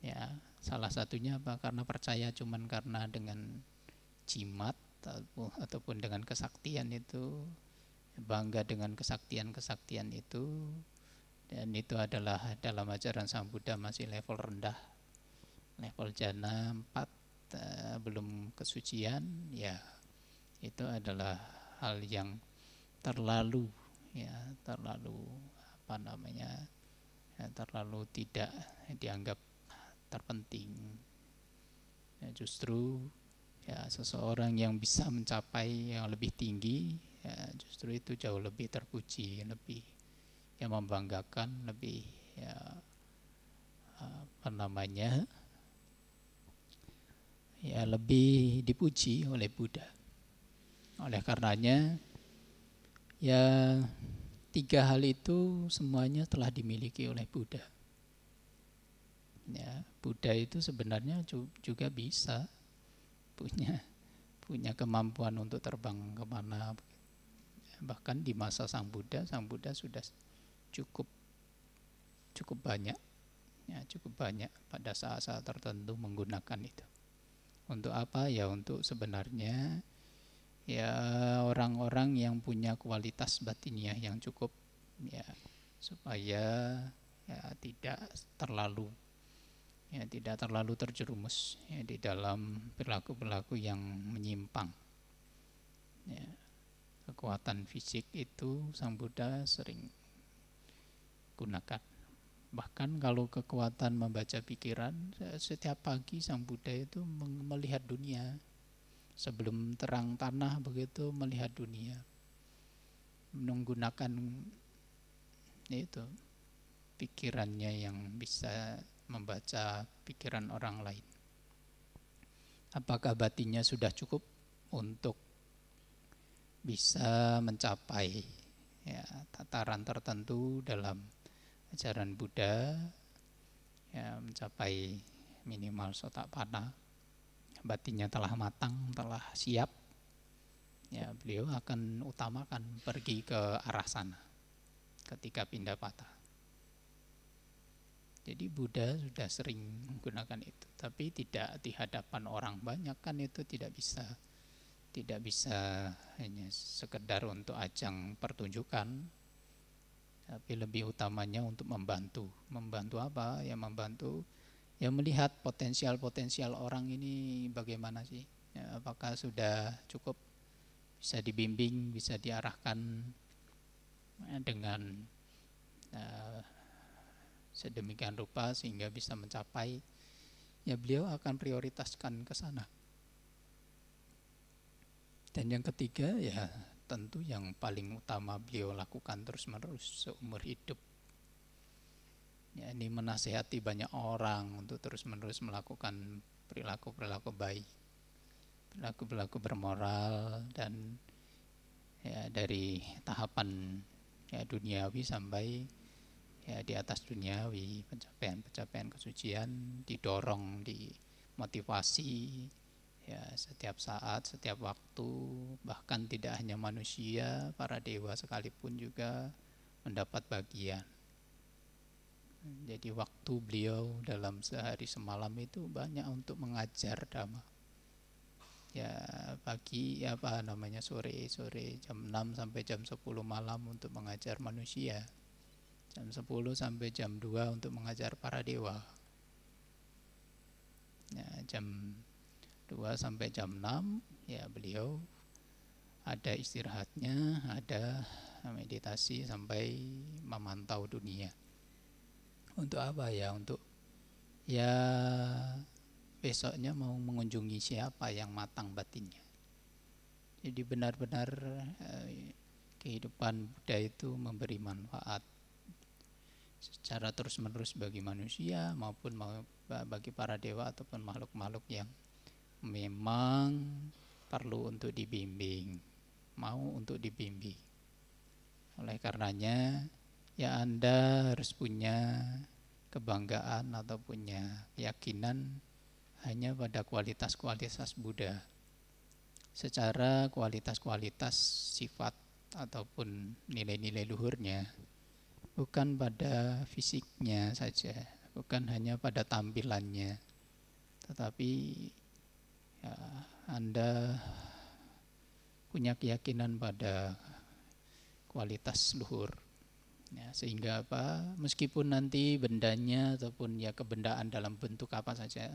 Ya, salah satunya apa? Karena percaya cuman karena dengan jimat ataupun dengan kesaktian itu, bangga dengan kesaktian itu, dan itu adalah dalam ajaran Sang Buddha masih level rendah, level jana 4, belum kesucian. Ya, itu adalah hal yang terlalu terlalu tidak dianggap terpenting. Ya, justru seseorang yang bisa mencapai yang lebih tinggi, justru itu jauh lebih terpuji, lebih membanggakan, lebih lebih dipuji oleh Buddha. Oleh karenanya ya 3 hal itu semuanya telah dimiliki oleh Buddha. Ya, Buddha itu sebenarnya juga bisa punya kemampuan untuk terbang kemana. Bahkan di masa Sang Buddha sudah cukup banyak, cukup banyak pada saat-saat tertentu menggunakan itu. Untuk apa? Ya untuk sebenarnya orang-orang yang punya kualitas batiniah yang cukup, supaya tidak terlalu terjerumus di dalam perilaku-perilaku yang menyimpang. Kekuatan fisik itu Sang Buddha sering gunakan. Bahkan kalau kekuatan membaca pikiran, setiap pagi Sang Buddha itu melihat dunia. Sebelum terang tanah begitu melihat dunia, menggunakan itu pikirannya yang bisa membaca pikiran orang lain. Apakah batinnya sudah cukup untuk bisa mencapai tataran tertentu dalam ajaran Buddha, mencapai minimal Sotapanna, batinnya telah matang, telah siap, beliau akan utamakan pergi ke arah sana ketika pindah patah. Jadi Buddha sudah sering menggunakan itu, tapi tidak di hadapan orang banyak, kan itu tidak bisa hanya sekedar untuk ajang pertunjukan, tapi lebih utamanya untuk membantu apa? Ya membantu, melihat potensial orang ini bagaimana sih, apakah sudah cukup bisa dibimbing, bisa diarahkan dengan sedemikian rupa sehingga bisa mencapai, beliau akan prioritaskan ke sana. Dan yang ketiga, tentu yang paling utama beliau lakukan terus-menerus seumur hidup, ini menasihati banyak orang untuk terus-menerus melakukan perilaku-perilaku baik, perilaku-perilaku bermoral, dan dari tahapan duniawi sampai di atas duniawi, pencapaian kesucian didorong, dimotivasi setiap saat, setiap waktu. Bahkan tidak hanya manusia, para dewa sekalipun juga mendapat bagian. Jadi waktu beliau dalam sehari semalam itu banyak untuk mengajar dhamma. Ya pagi sore jam 6 sampai jam 10 malam untuk mengajar manusia. Jam 10 sampai jam 2 untuk mengajar para dewa. Ya, jam 2 sampai jam 6 ya beliau ada istirahatnya, ada meditasi sampai memantau dunia. Untuk apa ya? Untuk ya besoknya mau mengunjungi siapa yang matang batinnya. Jadi benar-benar kehidupan Buddha itu memberi manfaat secara terus-menerus bagi manusia maupun bagi para dewa ataupun makhluk-makhluk yang memang perlu untuk dibimbing, mau untuk dibimbing. Oleh karenanya ya Anda harus punya kebanggaan atau punya keyakinan hanya pada kualitas-kualitas Buddha. Secara kualitas-kualitas sifat ataupun nilai-nilai luhurnya, bukan pada fisiknya saja, bukan hanya pada tampilannya, tetapi ya, Anda punya keyakinan pada kualitas luhur. Ya, sehingga apa? Meskipun nanti bendanya ataupun ya kebendaan dalam bentuk apa saja,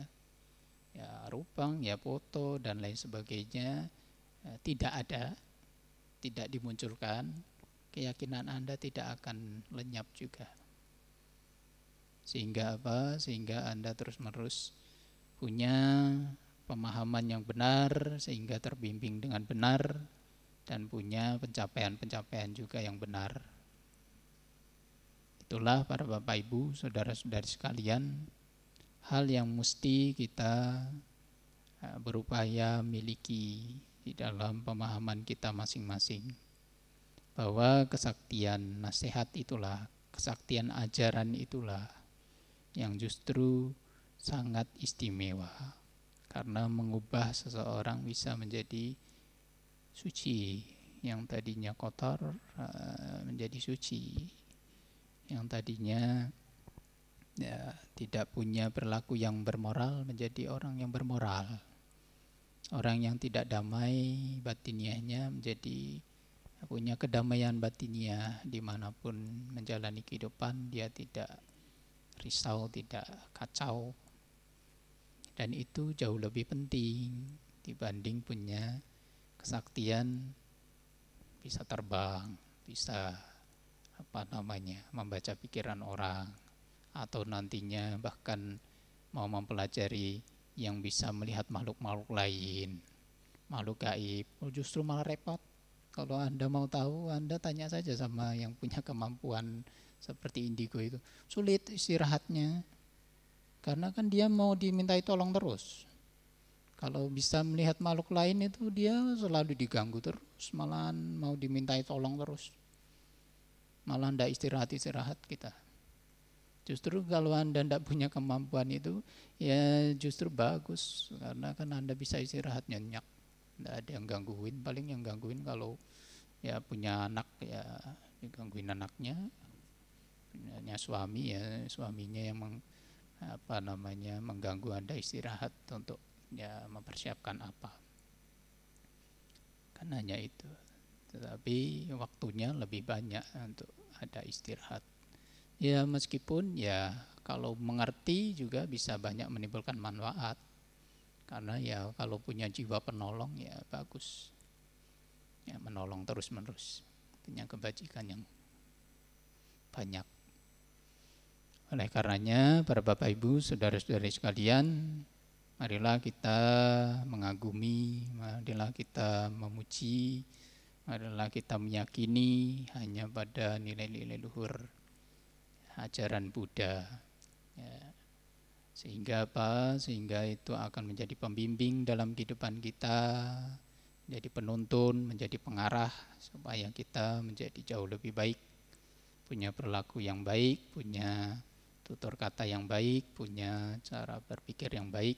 ya rupang, ya foto dan lain sebagainya tidak ada, tidak dimunculkan, keyakinan Anda tidak akan lenyap juga. Sehingga apa? Sehingga Anda terus-menerus punya pemahaman yang benar, sehingga terbimbing dengan benar dan punya pencapaian-pencapaian juga yang benar. Itulah para Bapak Ibu, saudara-saudari sekalian, hal yang mesti kita berupaya miliki di dalam pemahaman kita masing-masing, bahwa kesaktian nasihat itulah, kesaktian ajaran itulah yang justru sangat istimewa, karena mengubah seseorang bisa menjadi suci, yang tadinya kotor menjadi suci, yang tadinya ya, tidak punya perilaku yang bermoral menjadi orang yang bermoral, orang yang tidak damai batiniahnya menjadi punya kedamaian batiniah, dimanapun menjalani kehidupan dia tidak risau, tidak kacau. Dan itu jauh lebih penting dibanding punya kesaktian bisa terbang, bisa membaca pikiran orang, atau nantinya bahkan mau mempelajari yang bisa melihat makhluk-makhluk lain, makhluk gaib. Justru malah repot. Kalau Anda mau tahu, Anda tanya saja sama yang punya kemampuan seperti indigo itu. Sulit istirahatnya, karena kan dia mau dimintai tolong terus. Kalau bisa melihat makhluk lain itu dia selalu diganggu terus, malahan mau dimintai tolong terus. Malah tidak istirahat kita. Justru kalau Anda tidak punya kemampuan itu, ya justru bagus, karena kan Anda bisa istirahat nyenyak, tidak ada yang gangguin. Paling yang gangguin kalau ya punya anak, ya digangguin anaknya, punya suami, ya suaminya yang mengganggu Anda istirahat untuk ya mempersiapkan apa. Kan hanya itu. Tetapi waktunya lebih banyak untuk ada istirahat. Ya meskipun ya kalau mengerti juga bisa banyak menimbulkan manfaat. Karena ya kalau punya jiwa penolong ya bagus. Ya menolong terus-menerus. Punya kebajikan yang banyak. Oleh karenanya para Bapak Ibu, saudara-saudari sekalian, marilah kita mengagumi, marilah kita memuji, marilah kita meyakini hanya pada nilai-nilai luhur ajaran Buddha. Ya. Sehingga apa? Sehingga itu akan menjadi pembimbing dalam kehidupan kita, menjadi penuntun, menjadi pengarah supaya kita menjadi jauh lebih baik, punya perilaku yang baik, punya tutur kata yang baik, punya cara berpikir yang baik,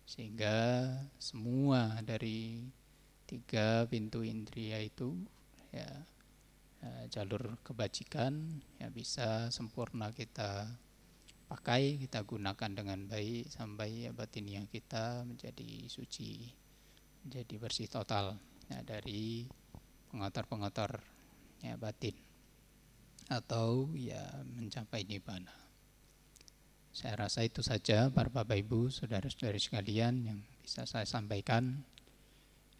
sehingga semua dari 3 pintu indria itu ya jalur kebajikan ya bisa sempurna kita pakai, kita gunakan dengan baik sampai batiniah kita menjadi suci, menjadi bersih total dari pengotor-pengotor batin, atau mencapai nibbana. Saya rasa itu saja para Bapak Ibu, saudara-saudari sekalian yang bisa saya sampaikan.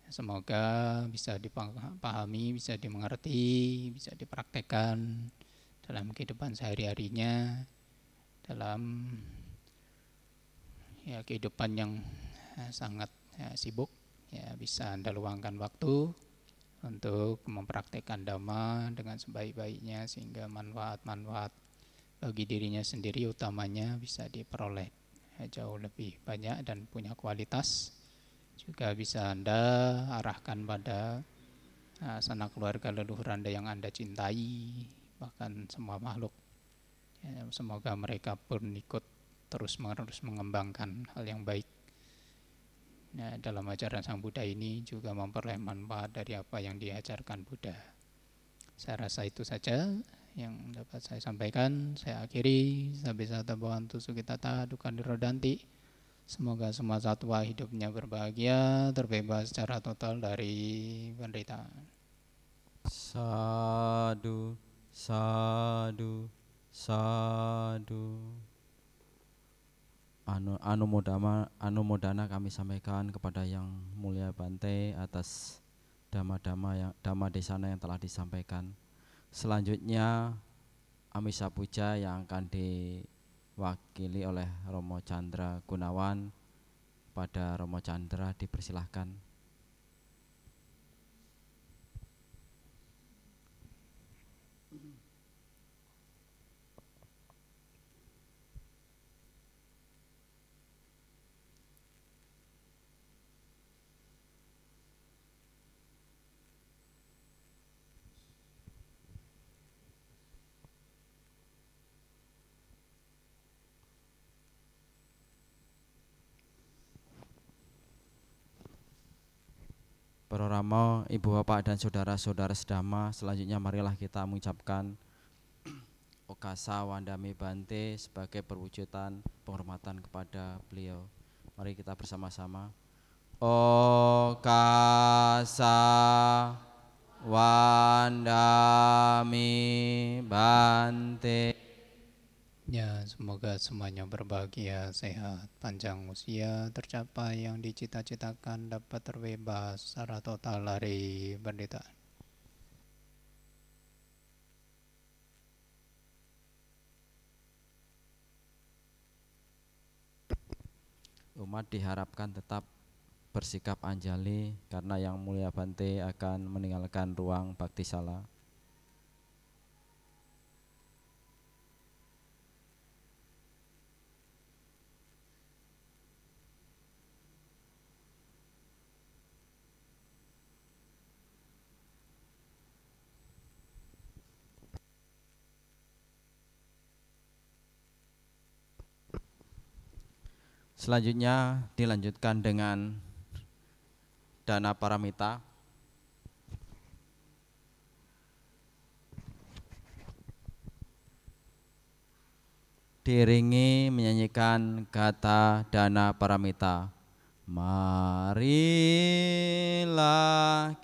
Semoga bisa dipahami, bisa dimengerti, bisa dipraktekkan dalam kehidupan sehari-harinya, dalam kehidupan yang sangat sibuk. Bisa Anda luangkan waktu untuk mempraktekkan Dhamma dengan sebaik-baiknya, sehingga manfaat-manfaat bagi dirinya sendiri utamanya bisa diperoleh jauh lebih banyak dan punya kualitas. Juga bisa Anda arahkan pada sanak keluarga leluhur Anda yang Anda cintai, bahkan semua makhluk. Semoga mereka pun ikut terus-menerus mengembangkan hal yang baik dalam ajaran Sang Buddha ini, juga memperoleh manfaat dari apa yang diajarkan Buddha. Saya rasa itu saja yang dapat saya sampaikan. Saya akhiri. Sabisa tabawantu sukitata dukan dirodanti. Semoga semua satwa hidupnya berbahagia, terbebas secara total dari penderitaan. Sadu, sadu, sadu. Anumodana kami sampaikan kepada Yang Mulia Bante atas dhamma desana yang telah disampaikan. Selanjutnya Amisa Puja yang akan diwakili oleh Romo Chandra Gunawan. Pada Romo Chandra dipersilahkan. Para Rama, Ibu Bapak dan saudara-saudara sedama, selanjutnya marilah kita mengucapkan Okasa Wandami Bante sebagai perwujudan penghormatan kepada beliau. Mari kita bersama-sama. Okasa Wandami Bante. Semoga semuanya berbahagia, sehat, panjang usia, tercapai yang dicita-citakan, dapat terbebas secara total dari penderitaan. Umat diharapkan tetap bersikap anjali karena Yang Mulia Bante akan meninggalkan ruang baktisala. Selanjutnya dilanjutkan dengan Dana Paramita. Diiringi menyanyikan kata Dana Paramita. Marilah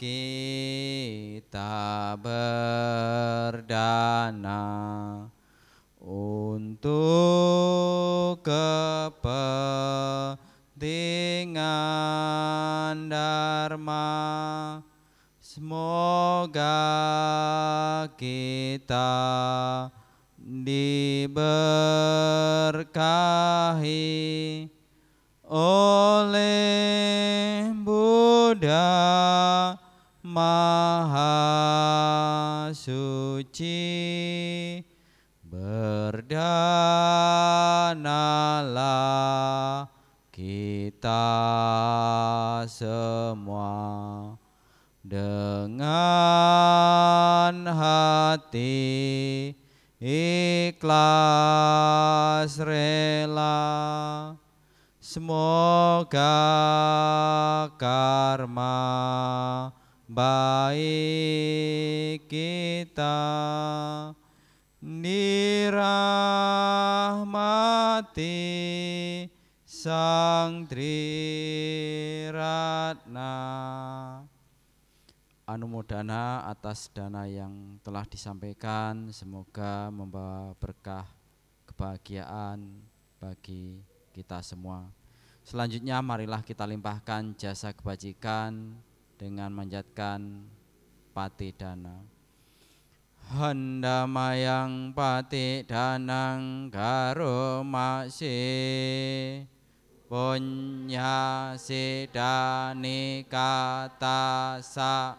kita berdana untuk kepentingan Dharma. Semoga kita diberkahi oleh Buddha Maha Suci. Berdanalah kita semua dengan hati ikhlas rela. Semoga karma baik kita dirahmati Sang Triratna. Anumodana atas dana yang telah disampaikan, semoga membawa berkah kebahagiaan bagi kita semua. Selanjutnya marilah kita limpahkan jasa kebajikan dengan manjatkan pati dana. Handamayang pati danang karo maksi punya sidani kata sa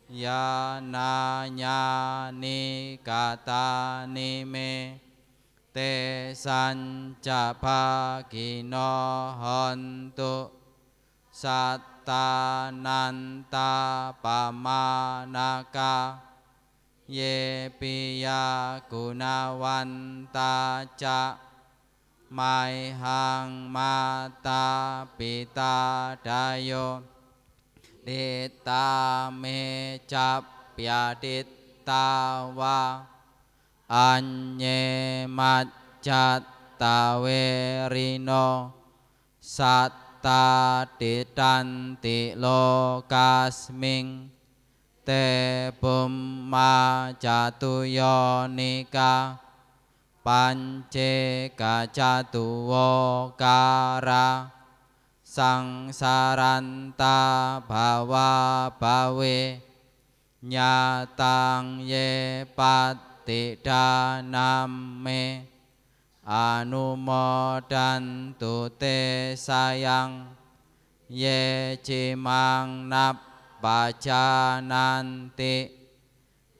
ya nanyani kata nime te sanca gino hontu satananta pamanaka ye piya gunawanta ca maihang mata pita dayo ditame capyadit tawa anye macat tawerino satta ditanti lokasming te bumma jatuyonika pance kacatuwo kara sangsaranta bawa bawe nyatang ye pati daname anumodantu te sayang ye cimang nap pajananti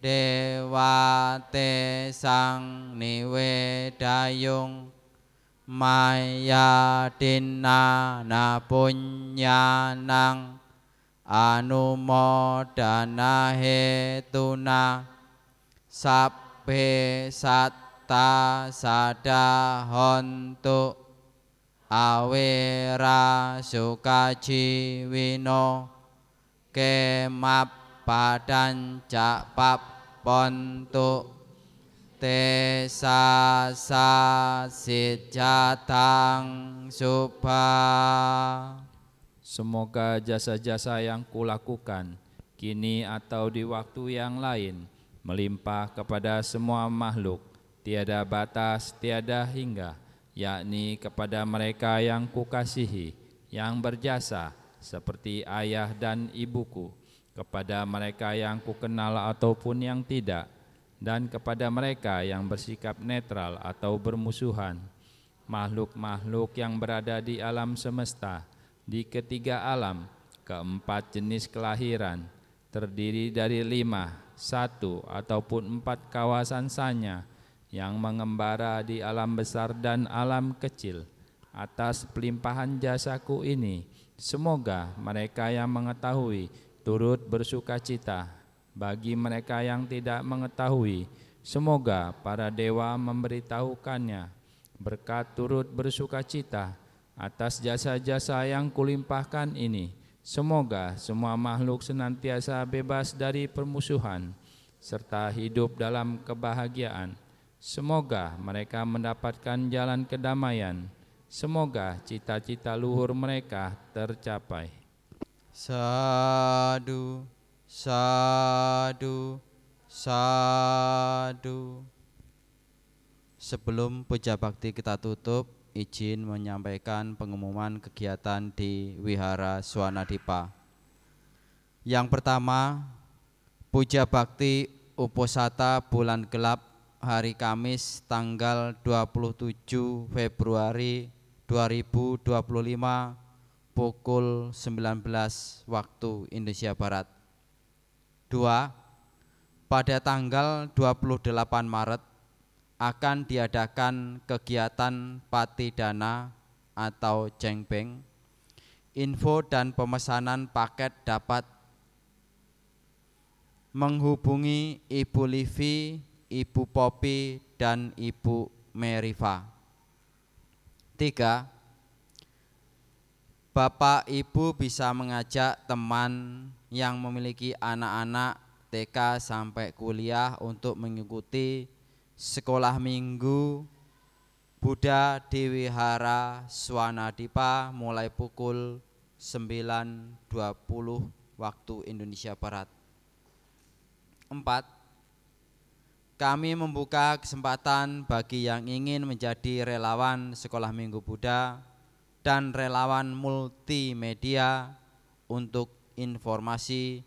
dewate sang niwedayung maya dinana punyanang anumodana hetuna sabbe satta sadahontu awera sukajiwino kemap padan cakpap pontu tesa sasijatang subha. Semoga jasa-jasa yang kulakukan kini atau di waktu yang lain melimpah kepada semua makhluk, tiada batas, tiada hingga, yakni kepada mereka yang kukasihi, yang berjasa seperti ayah dan ibuku, kepada mereka yang kukenal ataupun yang tidak, dan kepada mereka yang bersikap netral atau bermusuhan, makhluk-makhluk yang berada di alam semesta, di ketiga alam, keempat jenis kelahiran, terdiri dari 5, 1 ataupun 4 kawasan sanya yang mengembara di alam besar dan alam kecil. Atas pelimpahan jasaku ini, semoga mereka yang mengetahui turut bersukacita. Bagi mereka yang tidak mengetahui, semoga para dewa memberitahukannya. Berkat turut bersukacita atas jasa-jasa yang kulimpahkan ini, semoga semua makhluk senantiasa bebas dari permusuhan serta hidup dalam kebahagiaan. Semoga mereka mendapatkan jalan kedamaian. Semoga cita-cita luhur mereka tercapai. Sadu, sadu, sadu. Sebelum puja bakti kita tutup, izin menyampaikan pengumuman kegiatan di Wihara Swanadipa. Yang pertama, puja bakti Uposata bulan gelap hari Kamis tanggal 27 Februari 2025 pukul 19 waktu Indonesia Barat. 2. Pada tanggal 28 Maret akan diadakan kegiatan Pati Dana atau Cengbeng. Info dan pemesanan paket dapat menghubungi Ibu Livi, Ibu Popi, dan Ibu Meriva. 3. Bapak Ibu bisa mengajak teman yang memiliki anak-anak TK sampai kuliah untuk mengikuti Sekolah Minggu Buddha di Wihara Swanadipa mulai pukul 9.20 waktu Indonesia Barat. 4. Kami membuka kesempatan bagi yang ingin menjadi relawan Sekolah Minggu Buddha dan relawan multimedia. Untuk informasi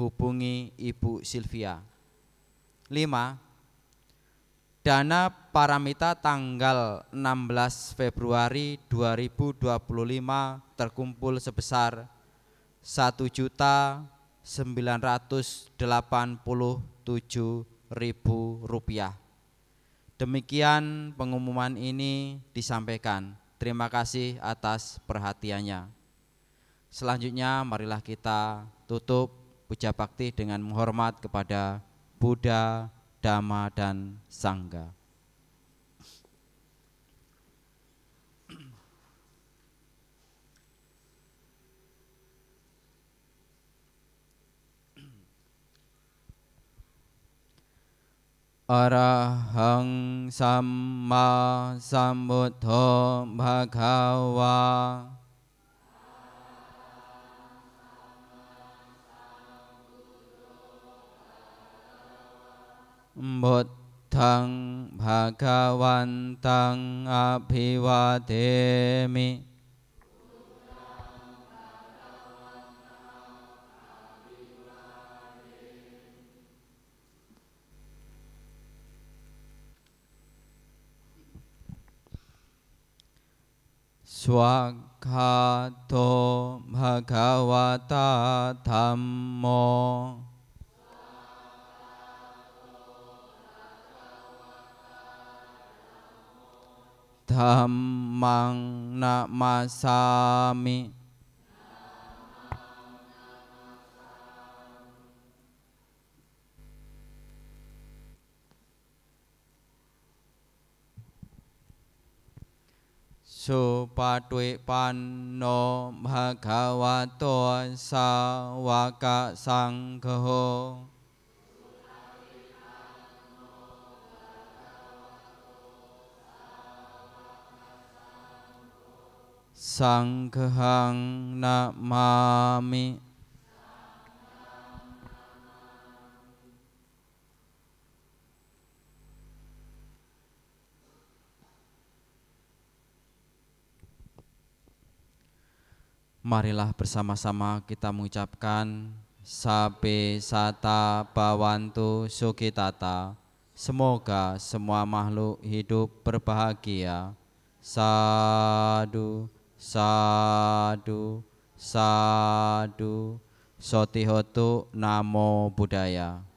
hubungi Ibu Sylvia. 5. Dana paramita tanggal 16 Februari 2025 terkumpul sebesar Rp1.987.000. Demikian pengumuman ini disampaikan. Terima kasih atas perhatiannya. Selanjutnya marilah kita tutup puja bakti dengan menghormat kepada Buddha, Dhamma, dan Sangha. Arahang Samma Sambuddho Bhagava. Buddhang Bhagavantang Abhivademi. Swakhato Bhagavata Dhammo. Dhammang namasami. Supatwipanno bhagavato sawaka sangho. Sanghang namami. Marilah bersama-sama kita mengucapkan Sabe sata bawantu sukitata. Semoga semua makhluk hidup berbahagia. Sadu, sadu, sadu. Sotihotu Namo Buddhaya.